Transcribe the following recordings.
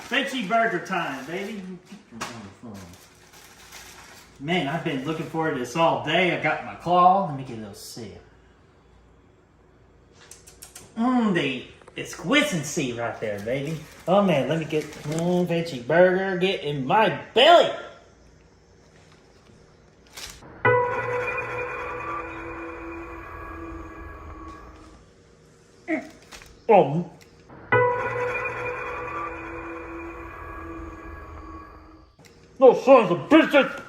Veggie burger time, baby. Man, I've been looking forward to this all day. I got my claw. Let me get a little sip. The exquisicy right there, baby. Oh man, let me get veggie burger. Get in my belly. Oh. No sons of bitches!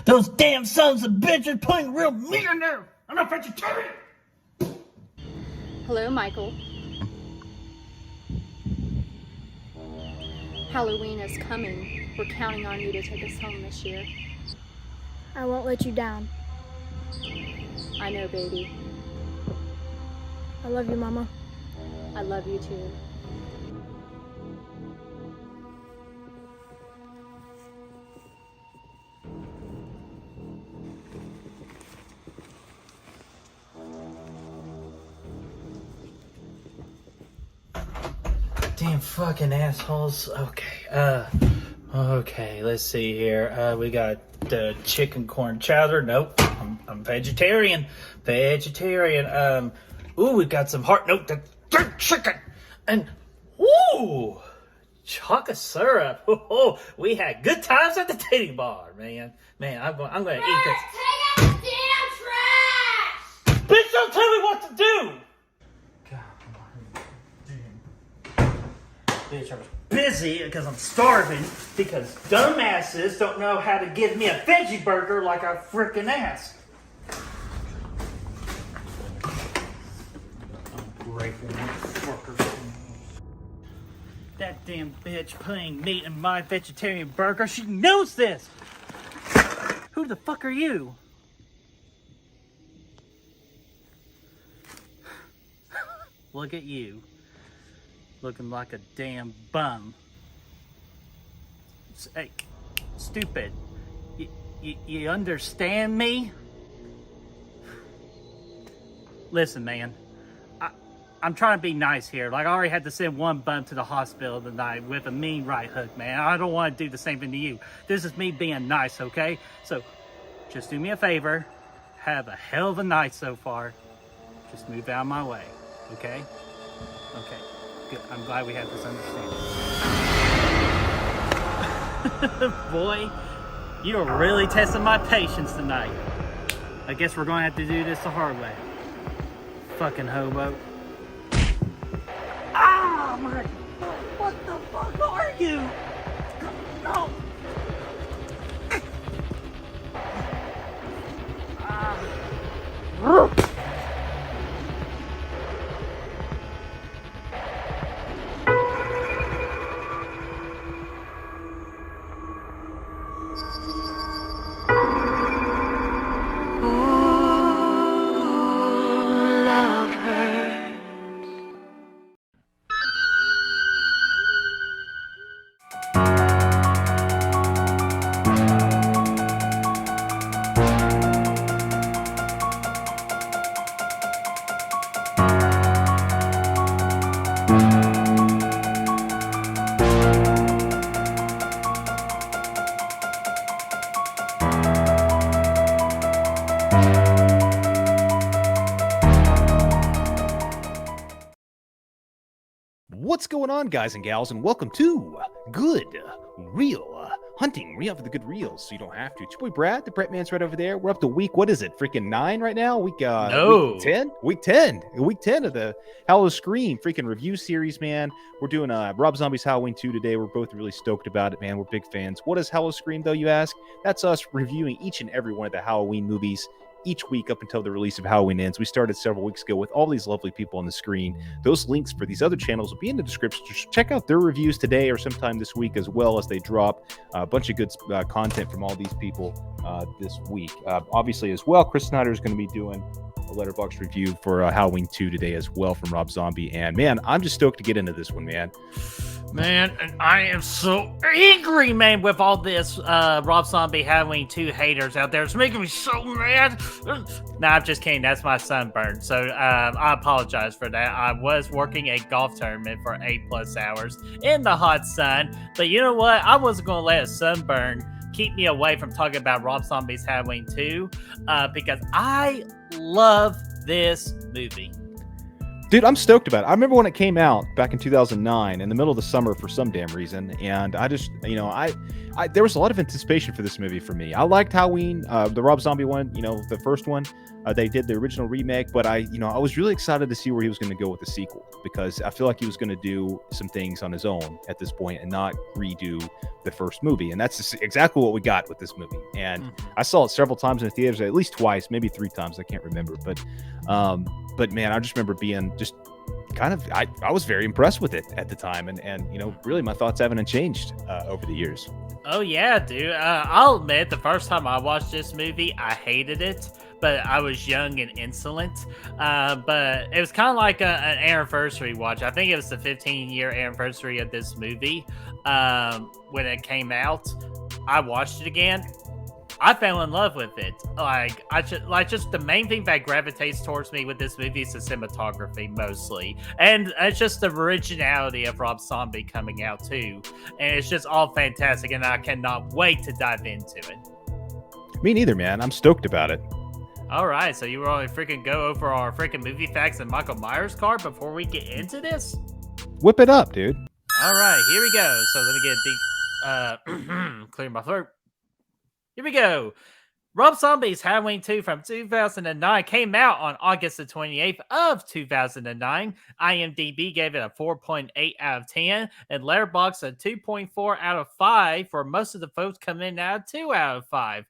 Those damn sons of bitches are putting real meat in there! I'm not vegetarian! Hello, Michael. Halloween is coming. We're counting on you to take us home this year. I won't let you down. I know, baby. I love you, Mama. I love you too. Damn fucking assholes. Okay, let's see here. We got the chicken corn chowder. Nope, I'm vegetarian. Vegetarian. We got some nope, the chicken. And, chocolate syrup. Oh, we had good times at the titty bar, man. Man, I'm gonna eat this. Take out the damn trash! Bitch, don't tell me what to do! Bitch, I was busy because I'm starving because dumbasses don't know how to give me a veggie burger like I frickin' asked. Ungrateful motherfuckers. That damn bitch putting meat in my vegetarian burger. She knows this! Who the fuck are you? Look at you. Looking like a damn bum. Hey, stupid. You understand me? Listen, man. I'm trying to be nice here. Like, I already had to send one bum to the hospital tonight with a mean right hook, man. I don't want to do the same thing to you. This is me being nice, okay? So, just do me a favor. Have a hell of a night so far. Just move out of my way, okay? Okay. Good. I'm glad we have this understanding. Boy, you're really testing my patience tonight. I guess we're going to have to do this the hard way. Fucking hobo. Ah, my... What the fuck are you? No. What's going on, guys and gals, and welcome to Good Reel Hunting. Re-up for the good reels, so you don't have to. It's your boy Brad, the Brett Man's right over there. We're up to week, what is it, freaking 9 right now? Week 10? Week 10 of the HalloScream freaking review series, man. We're doing Rob Zombie's Halloween 2 today. We're both really stoked about it, man. We're big fans. What is HalloScream, though, you ask? That's us reviewing each and every one of the Halloween movies each week up until the release of Halloween Ends. We started several weeks ago with all these lovely people on the screen. Those links for these other channels will be in the description. Just check out their reviews today or sometime this week, as well as they drop a bunch of good content from all these people this week. Obviously, as well, Chris Snyder is going to be doing a Letterboxd review for Halloween 2 today as well from Rob Zombie. And man, I'm just stoked to get into this one, man. Man, and I am so angry, man, with all this Rob Zombie Halloween 2 haters out there. It's making me so mad. Nah, I'm just kidding. That's my sunburn. So I apologize for that. I was working a golf tournament for 8+ hours in the hot sun. But you know what? I wasn't going to let a sunburn keep me away from talking about Rob Zombie's Halloween 2 because I love this movie. Dude, I'm stoked about it. I remember when it came out back in 2009 in the middle of the summer for some damn reason. And I just, there was a lot of anticipation for this movie for me. I liked Halloween, the Rob Zombie one, the first one. They did the original remake, but I was really excited to see where he was going to go with the sequel, because I feel like he was going to do some things on his own at this point and not redo the first movie. And that's exactly what we got with this movie. And I saw it several times in the theaters, at least twice, maybe 3 times. I can't remember. But man, I just remember being just kind of, I was very impressed with it at the time. And really my thoughts haven't changed over the years. Oh yeah, dude. I'll admit, the first time I watched this movie, I hated it, but I was young and insolent. But it was kind of like an anniversary watch. I think it was the 15-year anniversary of this movie when it came out. I watched it again. I fell in love with it. Just the main thing that gravitates towards me with this movie is the cinematography mostly, and it's just the originality of Rob Zombie coming out too, and it's just all fantastic, and I cannot wait to dive into it. Me neither, man. I'm stoked about it. All right, so you were only freaking go over our freaking movie facts and Michael Myers card before we get into this? Whip it up, dude. All right, here we go. So let me get a deep, clear my throat. Here we go. Rob Zombie's Halloween 2 from 2009 came out on August the 28th of 2009. IMDb gave it a 4.8 out of 10, and Letterboxd a 2.4 out of 5, for most of the folks coming in at 2 out of 5.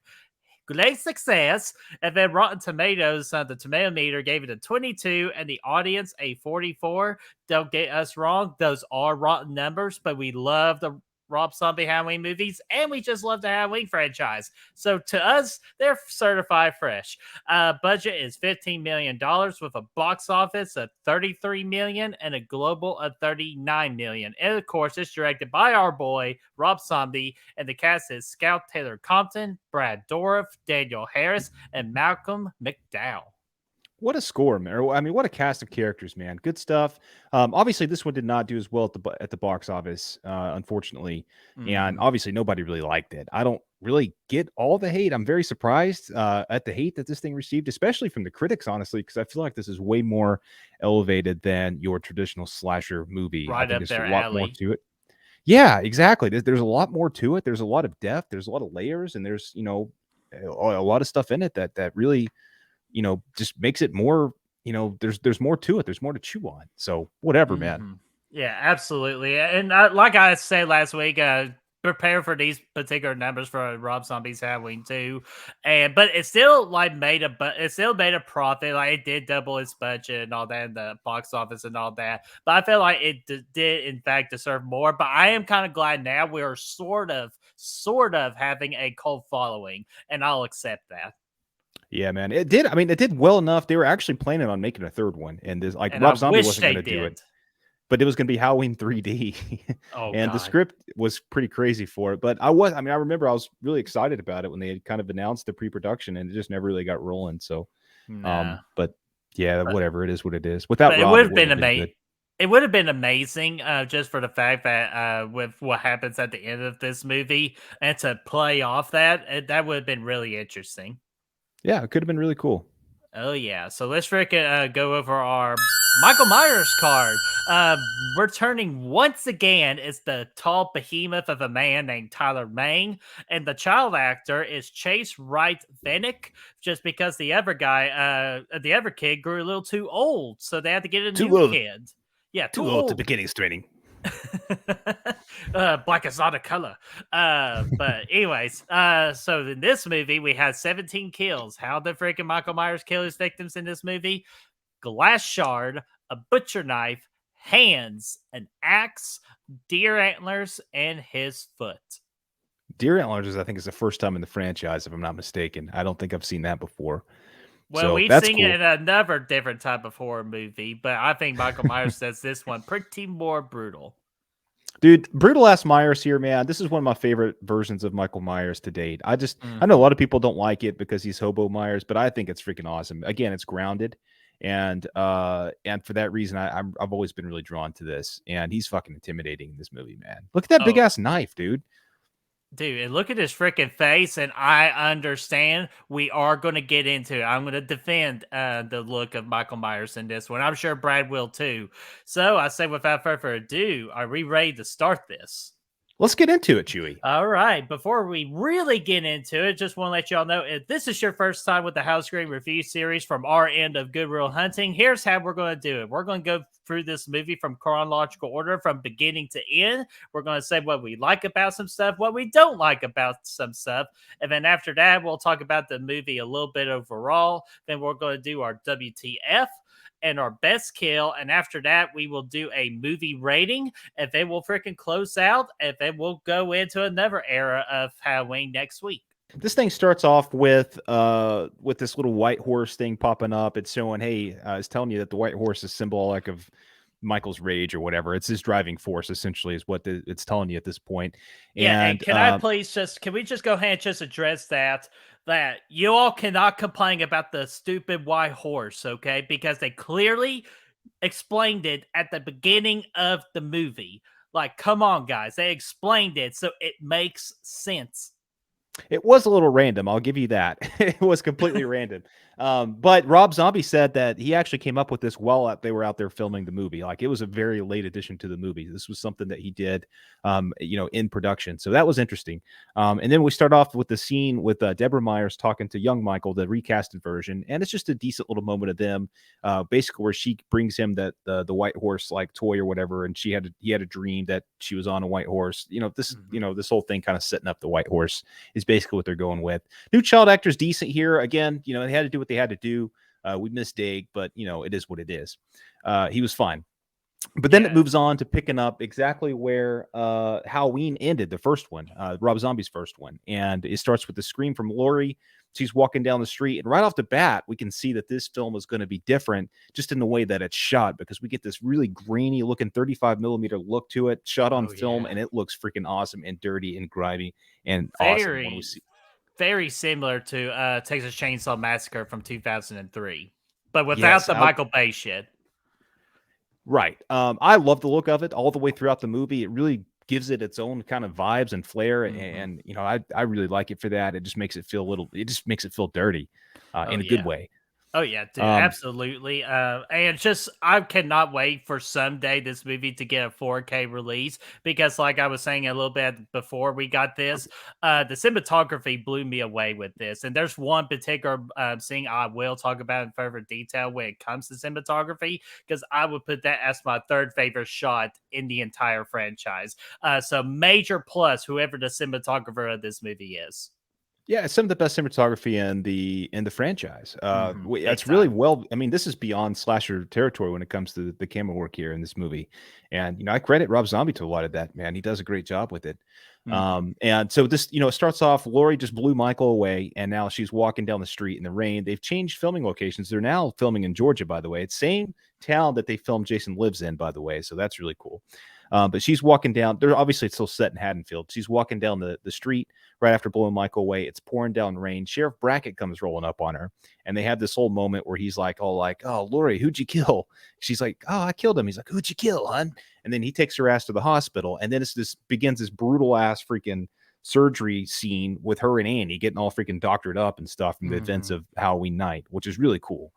Great success. And then Rotten Tomatoes, the tomato meter gave it a 22, and the audience a 44. Don't get us wrong, those are rotten numbers, but we love the Rob Zombie Halloween movies, and we just love the Halloween franchise. So to us, they're certified fresh. Budget is $15 million with a box office of $33 million and a global of $39 million. And of course, it's directed by our boy Rob Zombie, and the cast is Scout Taylor Compton, Brad Dourif, Daniel Harris, and Malcolm McDowell. What a score, man. I mean, what a cast of characters, man. Good stuff. Obviously, this one did not do as well at the box office, unfortunately. And obviously, nobody really liked it. I don't really get all the hate. I'm very surprised at the hate that this thing received, especially from the critics, honestly, because I feel like this is way more elevated than your traditional slasher movie. Right I think up there's their a lot alley. more to it. Yeah, exactly. There's a lot more to it. There's a lot of depth. There's a lot of layers, and there's, a lot of stuff in it that really, just makes it more, there's more to it. There's more to chew on. So whatever, man. Yeah, absolutely. And like I said last week, prepare for these particular numbers for Rob Zombie's Halloween 2. But it still made a profit. Like, it did double its budget and all that in the box office and all that. But I feel like it did in fact deserve more. But I am kind of glad now we are sort of having a cult following, and I'll accept that. Yeah, man. It did. I mean, it did well enough. They were actually planning on making a third one, and this, Rob Zombie wasn't going to do it, but it was going to be Halloween 3D. And the script was pretty crazy for it. But I remember I was really excited about it when they had kind of announced the pre-production, and it just never really got rolling. So, but yeah, whatever. It is what it is. Without Rob, it would have been amazing. It would have been amazing just for the fact that with what happens at the end of this movie, and to play off that would have been really interesting. Yeah, it could have been really cool. Oh, yeah. So let's freaking go over our Michael Myers card. Returning once again is the tall behemoth of a man named Tyler Mane. And the child actor is Chase Wright Fennick, just because the other kid grew a little too old. So they had to get a new kid. Yeah, too old to beginnings training. Black is not a color. But anyways, so in this movie we had 17 kills. How did freaking Michael Myers kill his victims in this movie? Glass shard, a butcher knife, hands, an axe, deer antlers, and his foot. Deer antlers, I think, is the first time in the franchise, if I'm not mistaken. I don't think I've seen that before. Well, So we've that's seen cool. it in another different type of horror movie, but I think Michael Myers says this one pretty more brutal. Dude, Brutal Ass Myers here, man. This is one of my favorite versions of Michael Myers to date. I know a lot of people don't like it because he's Hobo Myers, but I think it's freaking awesome. Again, it's grounded, and for that reason, I've always been really drawn to this. And he's fucking intimidating in this movie, man. Look at that big ass knife, dude. Dude, and look at his freaking face, and I understand we are going to get into it. I'm going to defend the look of Michael Myers in this one. I'm sure Brad will too. So I say without further ado, are we ready to start this? Let's get into it, Chewy. All right. Before we really get into it, just want to let y'all know if this is your first time with the HalloScream Review Series from our end of Good Real Hunting, here's how we're going to do it. We're going to go through this movie from chronological order from beginning to end. We're going to say what we like about some stuff, what we don't like about some stuff. And then after that, we'll talk about the movie a little bit overall. Then we're going to do our WTF and our best kill. And after that, we will do a movie rating. And then we'll freaking close out. And then we'll go into another era of Halloween next week. This thing starts off with this little white horse thing popping up. It's showing, hey, it's telling you that the white horse is symbolic of Michael's rage or whatever. It's his driving force, essentially, is what it's telling you at this point. Yeah, and can we just go ahead and just address that you all cannot complain about the stupid white horse, okay? Because they clearly explained it at the beginning of the movie. Like, come on, guys. They explained it, so it makes sense. It was a little random. I'll give you that. It was completely random. But Rob Zombie said that he actually came up with this while they were out there filming the movie. Like, it was a very late addition to the movie. This was something that he did, in production. So that was interesting. And then we start off with the scene with Deborah Myers talking to young Michael, the recasted version. And it's just a decent little moment of them, basically where she brings him the white horse like toy or whatever. And he had a dream that she was on a white horse. This whole thing kind of setting up the white horse is basically what they're going with. New child actor's decent here. Again, they had to do what they had to do. We missed Dig, but it is what it is. He was fine. But then it moves on to picking up exactly where Halloween ended, the first one, Rob Zombie's first one. And it starts with the scream from Laurie. She's walking down the street. And right off the bat, we can see that this film is going to be different just in the way that it's shot, because we get this really grainy looking 35 millimeter look to it, shot on film. And it looks freaking awesome and dirty and grimy and awesome when we see. Very similar to Texas Chainsaw Massacre from 2003, but without the Michael Bay shit. Right. I love the look of it all the way throughout the movie. It really gives it its own kind of vibes and flair. And I really like it for that. It just makes it feel dirty in a good way. Oh, yeah, dude, absolutely. And just, I cannot wait for someday this movie to get a 4K release, because like I was saying a little bit before we got this, the cinematography blew me away with this. And there's one particular scene I will talk about in further detail when it comes to cinematography, because I would put that as my third favorite shot in the entire franchise. So major plus whoever the cinematographer of this movie is. Yeah, it's some of the best cinematography in the franchise. It's really well. I mean, this is beyond slasher territory when it comes to the camera work here in this movie. And I credit Rob Zombie to a lot of that. Man, he does a great job with it. And so this, it starts off. Laurie just blew Michael away, and now she's walking down the street in the rain. They've changed filming locations. They're now filming in Georgia, by the way. It's same town that they filmed Jason Lives in, by the way. So that's really cool. But she's walking down. They're obviously it's still set in Haddonfield. She's walking down the street right after blowing Michael away. It's pouring down rain. Sheriff Brackett comes rolling up on her, and they have this whole moment where he's like, "Oh, Laurie, who'd you kill?" She's like, "Oh, I killed him." He's like, "Who'd you kill, hon?" And then he takes her ass to the hospital, and then begins this brutal ass freaking surgery scene with her and Annie getting all freaking doctored up and stuff from the events of Halloween night, which is really cool.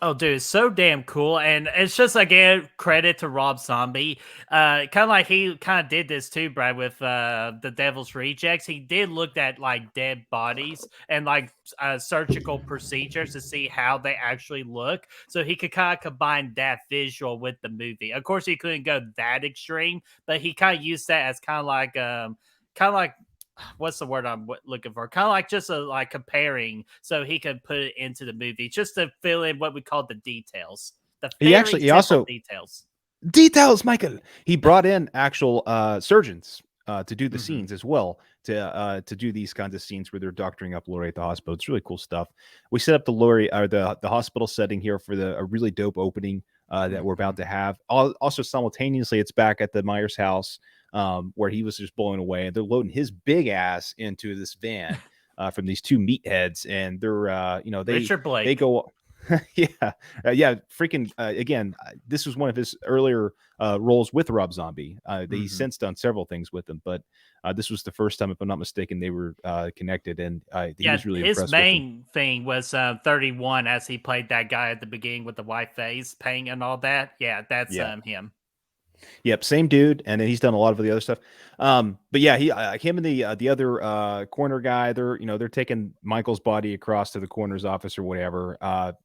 Oh, dude, it's so damn cool, and it's just again credit to Rob Zombie. Kind of like he kind of did this too, Brad, with the Devil's Rejects. He did look at like dead bodies and like surgical procedures to see how they actually look, so he could kind of combine that visual with the movie. Of course, he couldn't go that extreme, but he kind of used that as kind of like what's the word I'm looking for? Kind of like just like comparing, so he could put it into the movie, just to fill in what we call the details, the very He simple also details. details, Michael. He brought in actual surgeons to do the Mm-hmm. scenes as well, to do these kinds of scenes where they're doctoring up Lori at the hospital. It's really cool stuff. We set up the Lori or the hospital setting here for a really dope opening that we're about to have. Also, simultaneously, it's back at the Myers house where he was just blowing away, and they're loading his big ass into this van from these two meatheads, and they're Richard they Blake. go. Yeah, freaking again, this was one of his earlier roles with Rob Zombie. He's since done several things with him, but this was the first time, if I'm not mistaken, they were connected, and he was really His impressed with him. main thing was 31, as he played that guy at the beginning with the white face paint and all that. Yeah, that's Yeah. him. Yep, same dude, and then he's done a lot of the other stuff. But yeah, him and the other corner guy, they're taking Michael's body across to the coroner's office or whatever.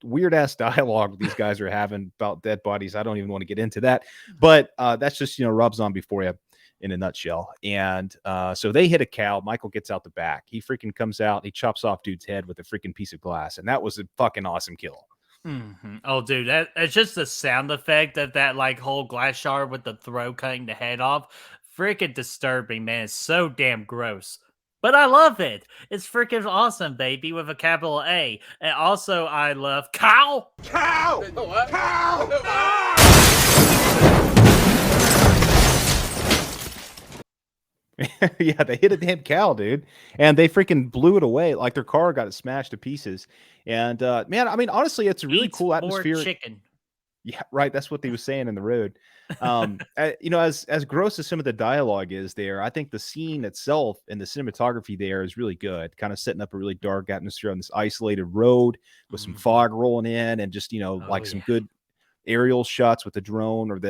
Weird ass dialogue these guys are having about dead bodies. I don't even want to get into that, but that's just Rob Zombie for you in a nutshell. And so they hit a cow. Michael gets out the back. He freaking comes out. He chops off dude's head with a freaking piece of glass, and that was a fucking awesome kill. Oh, dude, it's just the sound effect of that like whole glass shard with the throat cutting the head off. Freaking disturbing, man. It's so damn gross. But I love it. It's freaking awesome, baby, with a capital A. And also, I love cow. Cow! What? Cow! Yeah, they hit a damn cow, dude, and they freaking blew it away. Like their car got it smashed to pieces. And man, I mean, honestly, it's a really Eats cool more atmosphere. chicken. Yeah, right. That's what they was saying in the road. As gross as some of the dialogue is there, I think the scene itself and the cinematography there is really good. Kind of setting up a really dark atmosphere on this isolated road with some fog rolling in, and just some good aerial shots with the drone or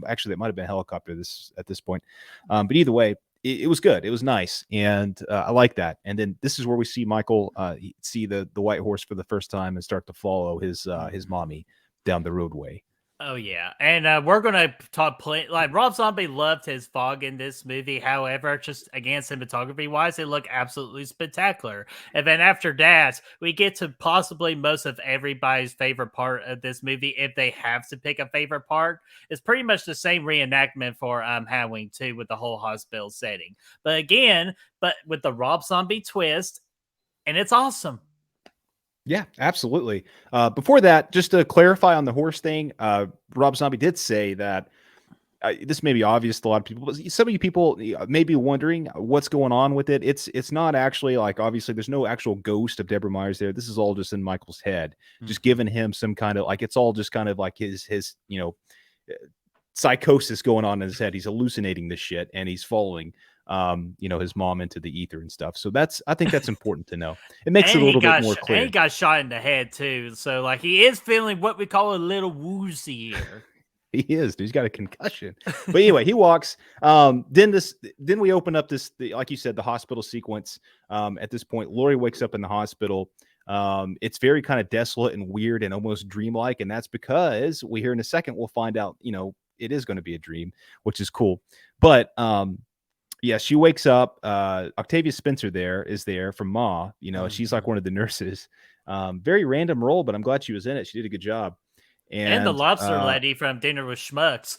actually that might have been a helicopter at this point. But either way, it was good. It was nice, and I like that. And then this is where we see Michael see the white horse for the first time and start to follow his mommy down the roadway. Oh yeah, and we're gonna talk. Like Rob Zombie loved his fog in this movie. However, just again cinematography wise, it looked absolutely spectacular. And then after that, we get to possibly most of everybody's favorite part of this movie, if they have to pick a favorite part. It's pretty much the same reenactment for Halloween 2 with the whole hospital setting, but with the Rob Zombie twist, and it's awesome. Yeah, absolutely. Before that, just to clarify on the horse thing, Rob Zombie did say that this may be obvious to a lot of people, but some of you people may be wondering what's going on with it. It's not actually like, obviously there's no actual ghost of Deborah Myers there. This is all just in Michael's head, just giving him some kind of like, it's all just kind of like his psychosis going on in his head. He's hallucinating this shit, and he's following his mom into the ether and stuff. So I think that's important to know. It makes it a little bit more clear. And he got shot in the head too. So like he is feeling what we call a little woozy here. He is. He's got a concussion. But anyway, he walks. Then we open up like you said, the hospital sequence. At this point, Lori wakes up in the hospital. It's very kind of desolate and weird and almost dreamlike, and that's because we hear in a second we'll find out, it is going to be a dream, which is cool. But yeah, she wakes up. Octavia Spencer is there from Ma. She's like one of the nurses. Very random role, but I'm glad she was in it. She did a good job. And the lobster lady from Dinner with Schmucks.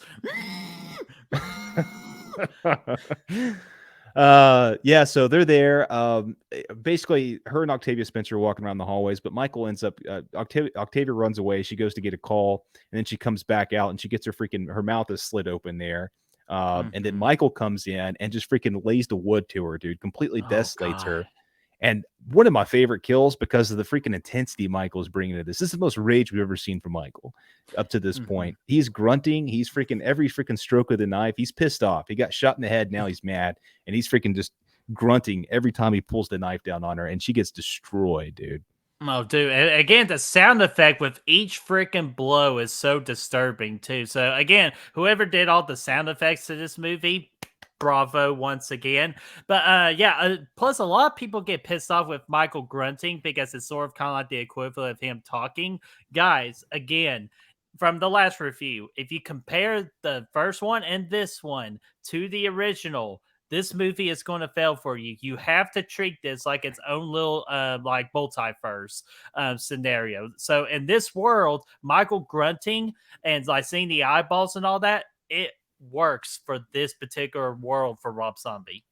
Yeah, so they're there. Basically, her and Octavia Spencer are walking around the hallways, but Michael ends up. Octavia runs away. She goes to get a call, and then she comes back out, and she gets her mouth is slit open there. And then Michael comes in and just freaking lays the wood to her, dude. Completely desolates her. And one of my favorite kills, because of the freaking intensity Michael is bringing to this. This is the most rage we've ever seen from Michael up to this point. He's grunting. He's freaking every freaking stroke of the knife. He's pissed off. He got shot in the head. Now he's mad. And he's freaking just grunting every time he pulls the knife down on her. And she gets destroyed, dude. Oh, dude. Again, the sound effect with each freaking blow is so disturbing, too. So, again, whoever did all the sound effects to this movie, bravo once again. But, yeah, plus a lot of people get pissed off with Michael grunting because it's sort of kind of like the equivalent of him talking. Guys, again, from the last review, if you compare the first one and this one to the original, this movie is going to fail for you. You have to treat this like its own little like multiverse scenario. So in this world, Michael grunting and like seeing the eyeballs and all that, it works for this particular world for Rob Zombie.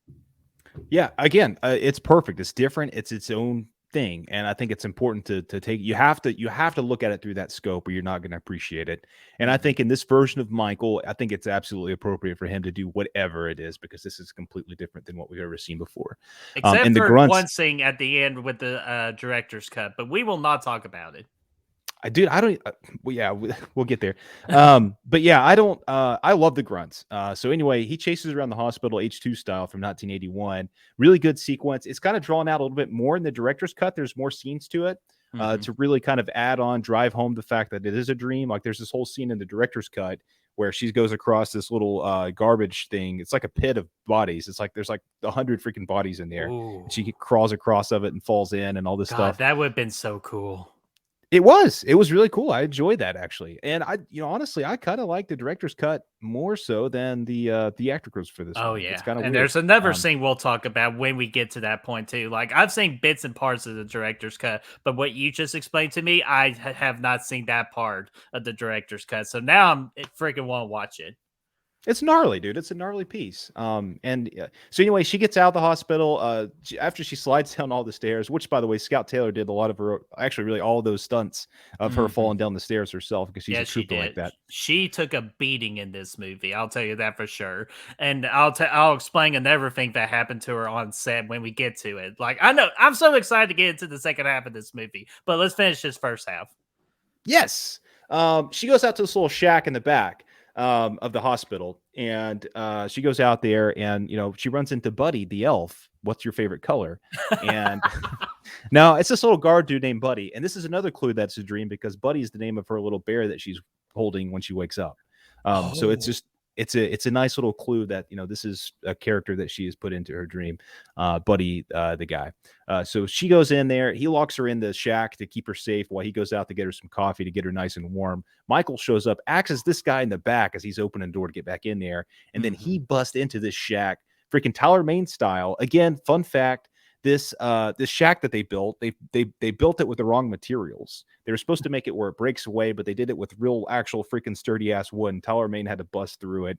Yeah, again, it's perfect. It's different. It's its own thing, and I think it's important to take. You have to look at it through that scope, or you're not going to appreciate it. And I think in this version of Michael, I think it's absolutely appropriate for him to do whatever it is, because this is completely different than what we've ever seen before. Except And the for grunts, one scene at the end with the director's cut, but we will not talk about it. I don't. Well, yeah, we'll get there. But yeah, I don't. I love the grunts. So anyway, he chases around the hospital H2 style from 1981. Really good sequence. It's kind of drawn out a little bit more in the director's cut. There's more scenes to it to really kind of drive home the fact that it is a dream. Like there's this whole scene in the director's cut where she goes across this little garbage thing. It's like a pit of bodies. It's like there's like 100 freaking bodies in there. And she crawls across of it and falls in and all this stuff. That would have been so cool. It was really cool. I enjoyed that actually. And honestly, I kind of like the director's cut more so than the theatricals for this. Oh one. yeah. It's kind of and weird. There's another scene we'll talk about when we get to that point too. Like I've seen bits and parts of the director's cut, but what you just explained to me, I have not seen that part of the director's cut. So now I'm freaking want to watch it. It's gnarly, dude. It's a gnarly piece. So anyway, she gets out of the hospital after she slides down all the stairs, which by the way, Scout Taylor did a lot of her, actually really all of those stunts of her falling down the stairs herself, because she's a trooper like that. She took a beating in this movie. I'll tell you that for sure. And I'll explain another thing that happened to her on set when we get to it. Like I know I'm so excited to get into the second half of this movie, but let's finish this first half. Yes. She goes out to this little shack in the back of the hospital, and she goes out there, and she runs into Buddy the elf. What's your favorite color? And now it's this little guard dude named Buddy, and this is another clue that's a dream, because Buddy is the name of her little bear that she's holding when she wakes up. So it's just it's a nice little clue that this is a character that she has put into her dream. Buddy, the guy. So she goes in there. He locks her in the shack to keep her safe while he goes out to get her some coffee to get her nice and warm. Michael shows up, acts as this guy in the back as he's opening the door to get back in there, and then he busts into this shack, freaking Tyler Main style. Again, fun fact. This shack that they built, they built it with the wrong materials. They were supposed to make it where it breaks away, but they did it with real, actual freaking sturdy ass wood. And Tyler Main had to bust through it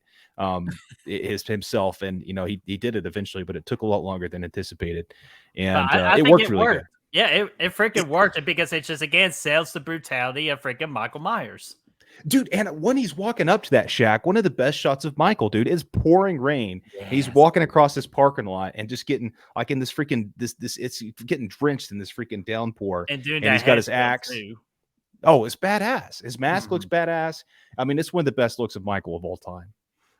himself, and he did it eventually, but it took a lot longer than anticipated, and it worked really good. Yeah, it freaking worked because it just again sells the brutality of freaking Michael Myers. Dude, and when he's walking up to that shack, one of the best shots of Michael, dude, is pouring rain. Yes. He's walking across this parking lot and just getting like in this freaking it's getting drenched in this freaking downpour. And he's got his axe. Too. Oh, it's badass. His mask looks badass. I mean, it's one of the best looks of Michael of all time.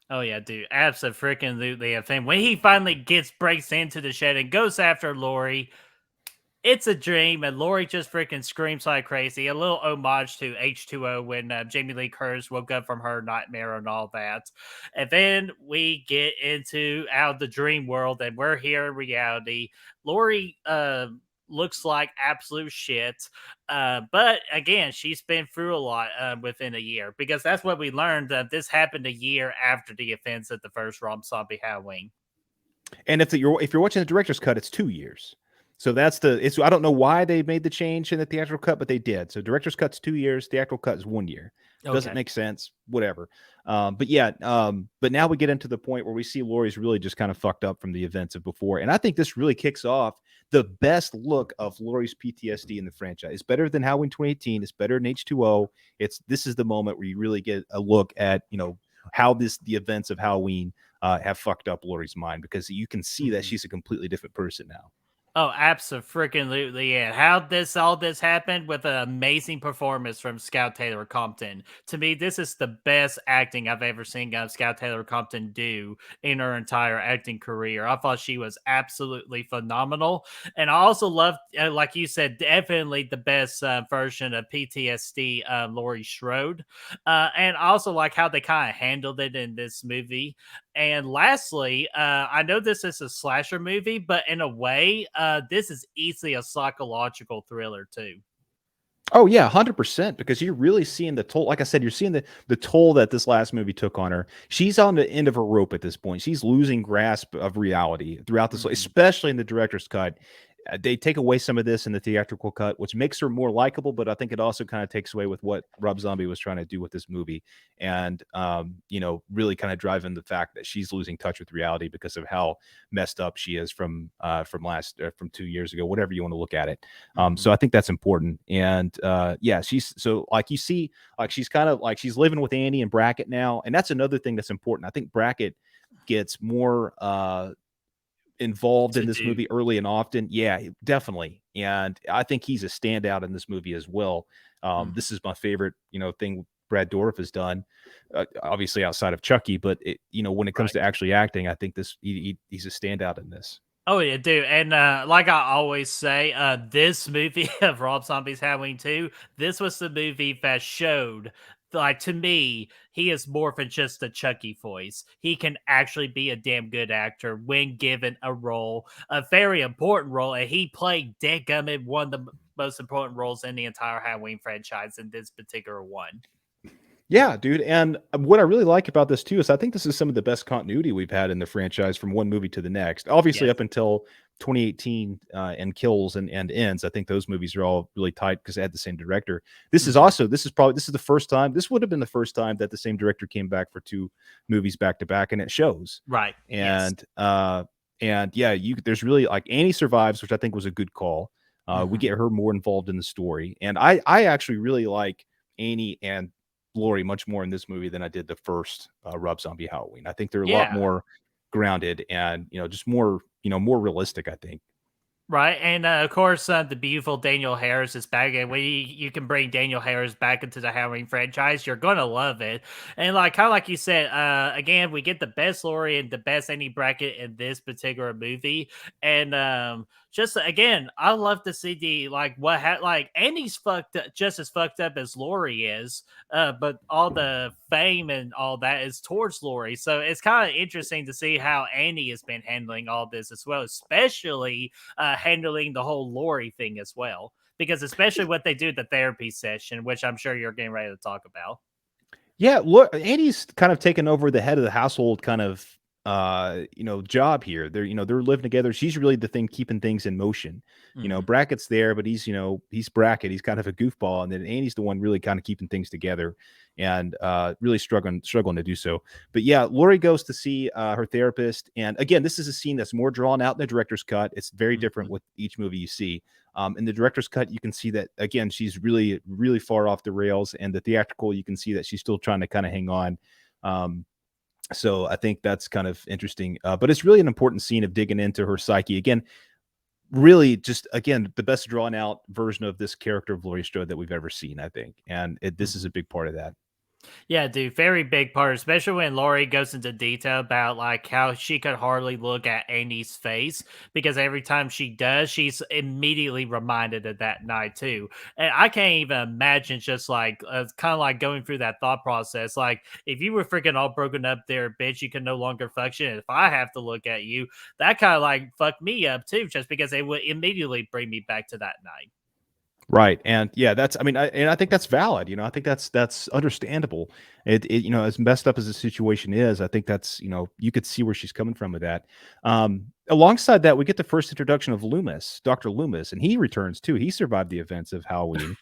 Oh yeah, dude, absolutely a thing. When he finally breaks into the shed and goes after Lori. It's a dream, and Lori just freaking screams like crazy. A little homage to H2O when Jamie Lee Curtis woke up from her nightmare and all that. And then we get out of the dream world, and we're here in reality. Lori looks like absolute shit. But again, she's been through a lot within a year, because that's what we learned, that this happened a year after the events of the first Rob Zombie Halloween. And if you're watching the director's cut, it's 2 years. So I don't know why they made the change in the theatrical cut, but they did. So director's cut's 2 years, theatrical cut is 1 year. Doesn't make sense, whatever. But now we get into the point where we see Laurie's really just kind of fucked up from the events of before. And I think this really kicks off the best look of Laurie's PTSD in the franchise. It's better than Halloween 2018. It's better than H2O. This is the moment where you really get a look at, how the events of Halloween have fucked up Laurie's mind, because you can see that she's a completely different person now. Oh, absolutely! Yeah, how all this happened with an amazing performance from Scout Taylor Compton. To me, this is the best acting I've ever seen Scout Taylor Compton do in her entire acting career. I thought she was absolutely phenomenal, and I also loved, like you said, definitely the best version of PTSD, Laurie Strode, and I also like how they kind of handled it in this movie. And lastly, I know this is a slasher movie, but in a way, this is easily a psychological thriller too. Oh yeah, 100%. Because you're really seeing the toll. Like I said, you're seeing the toll that this last movie took on her. She's on the end of her rope at this point. She's losing grasp of reality throughout this, Mhm. especially in the director's cut. They take away some of this in the theatrical cut, which makes her more likable, but I think it also kind of takes away with what Rob Zombie was trying to do with this movie, and really kind of driving the fact that she's losing touch with reality because of how messed up she is from 2 years ago, whatever you want to look at it. So Mhm. I think that's important. And yeah, she's so like you see, like she's kind of like she's living with Annie and Brackett now, and that's another thing that's important. I think Brackett gets more involved in To this do movie early and often. Yeah, definitely. And I think he's a standout in this movie as well. Mhm. This is my favorite, thing Brad Dourif has done, obviously outside of Chucky. But when it comes Right. to actually acting, I think he's a standout in this. Oh yeah, dude, and like I always say, this movie of Rob Zombie's Halloween 2, this was the movie that showed, like to me, he is more than just a Chucky voice. He can actually be a damn good actor when given a role, a very important role, and he played deadgummit one of the most important roles in the entire Halloween franchise in this particular one. Yeah, dude. And what I really like about this too is I think this is some of the best continuity we've had in the franchise from one movie to the next. Obviously, Yes. up until 2018 and Kills and Ends, I think those movies are all really tight because they had the same director. Mhm. This is the first time. This would have been the first time that the same director came back for two movies back to back, and it shows. Right. Yes. And yeah, there's really like Annie survives, which I think was a good call. We Mhm. get her more involved in the story, and I actually really like Annie and Laurie much more in this movie than I did the first Rob Zombie Halloween. I think they're a lot Yeah. more grounded and just more realistic. I think. Right, and of course, the beautiful Daniel Harris is back, and when you can bring Daniel Harris back into the Halloween franchise, you're gonna love it. And like kind of like you said, again, we get the best Laurie and the best Andy Brackett in this particular movie, and just again, I love to see the like like Andy's fucked up, just as fucked up as Laurie is, but all the fame and all that is towards Laurie, so it's kind of interesting to see how Andy has been handling all this as well, especially handling the whole Lori thing as well. Because especially what they do at the therapy session, which I'm sure you're getting ready to talk about. Yeah, look, Andy's kind of taken over the head of the household kind of job here. They're living together. She's really the thing keeping things in motion. Hmm. Brackett's there, but he's Brackett. He's kind of a goofball, and then Andy's the one really kind of keeping things together and really struggling to do so. But yeah, Lori goes to see her therapist, and again, this is a scene that's more drawn out in the director's cut. It's very different Hmm. with each movie you see. In the director's cut, you can see that again, she's really, really far off the rails, and the theatrical, you can see that she's still trying to kind of hang on. So I think that's kind of interesting. But it's really an important scene of digging into her psyche again. Really, just again, the best drawn out version of this character of Laurie Strode that we've ever seen, I think, and this is Hmm. a big part of that. Yeah, dude, very big part, especially when Laurie goes into detail about like how she could hardly look at Andy's face because every time she does, she's immediately reminded of that night too. And I can't even imagine just like kind of like going through that thought process. Like if you were freaking all broken up there, bitch, you can no longer function. If I have to look at you, that kind of like fucked me up too, just because it would immediately bring me back to that night. Right. And yeah, I think that's valid. I think that's understandable. As messed up as the situation is, I think that's, you could see where she's coming from with that. Alongside that, we get the first introduction of Loomis, Dr. Loomis, and he returns too. He survived the events of Halloween.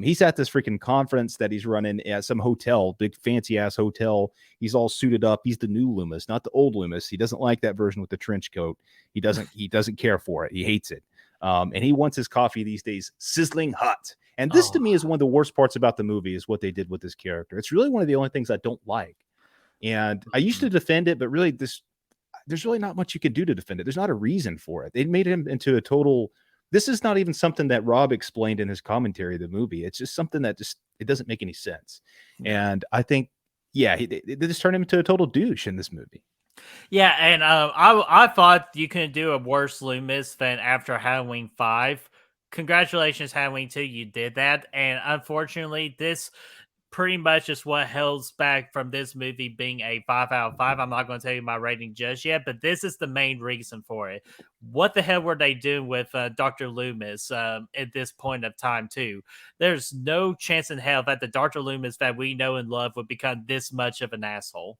He's at this freaking conference that he's running at some hotel, big fancy ass hotel. He's all suited up. He's the new Loomis, not the old Loomis. He doesn't like that version with the trench coat. He doesn't care for it. He hates it. And he wants his coffee these days sizzling hot. And this to Oh. me is one of the worst parts about the movie is what they did with this character. It's really one of the only things I don't like. And I used Mhm. to defend it, but really this there's really not much you can do to defend it. There's not a reason for it. They made him into a total. This is not even something that Rob explained in his commentary of the movie. It's just something that it doesn't make any sense. And I think, yeah, they just turned him into a total douche in this movie. Yeah, and I thought you couldn't do a worse Loomis than after Halloween 5. Congratulations, Halloween 2, you did that. And unfortunately, this pretty much is what holds back from this movie being a 5 out of 5. I'm not going to tell you my rating just yet, but this is the main reason for it. What the hell were they doing with Dr. Loomis at this point of time, too? There's no chance in hell that the Dr. Loomis that we know and love would become this much of an asshole.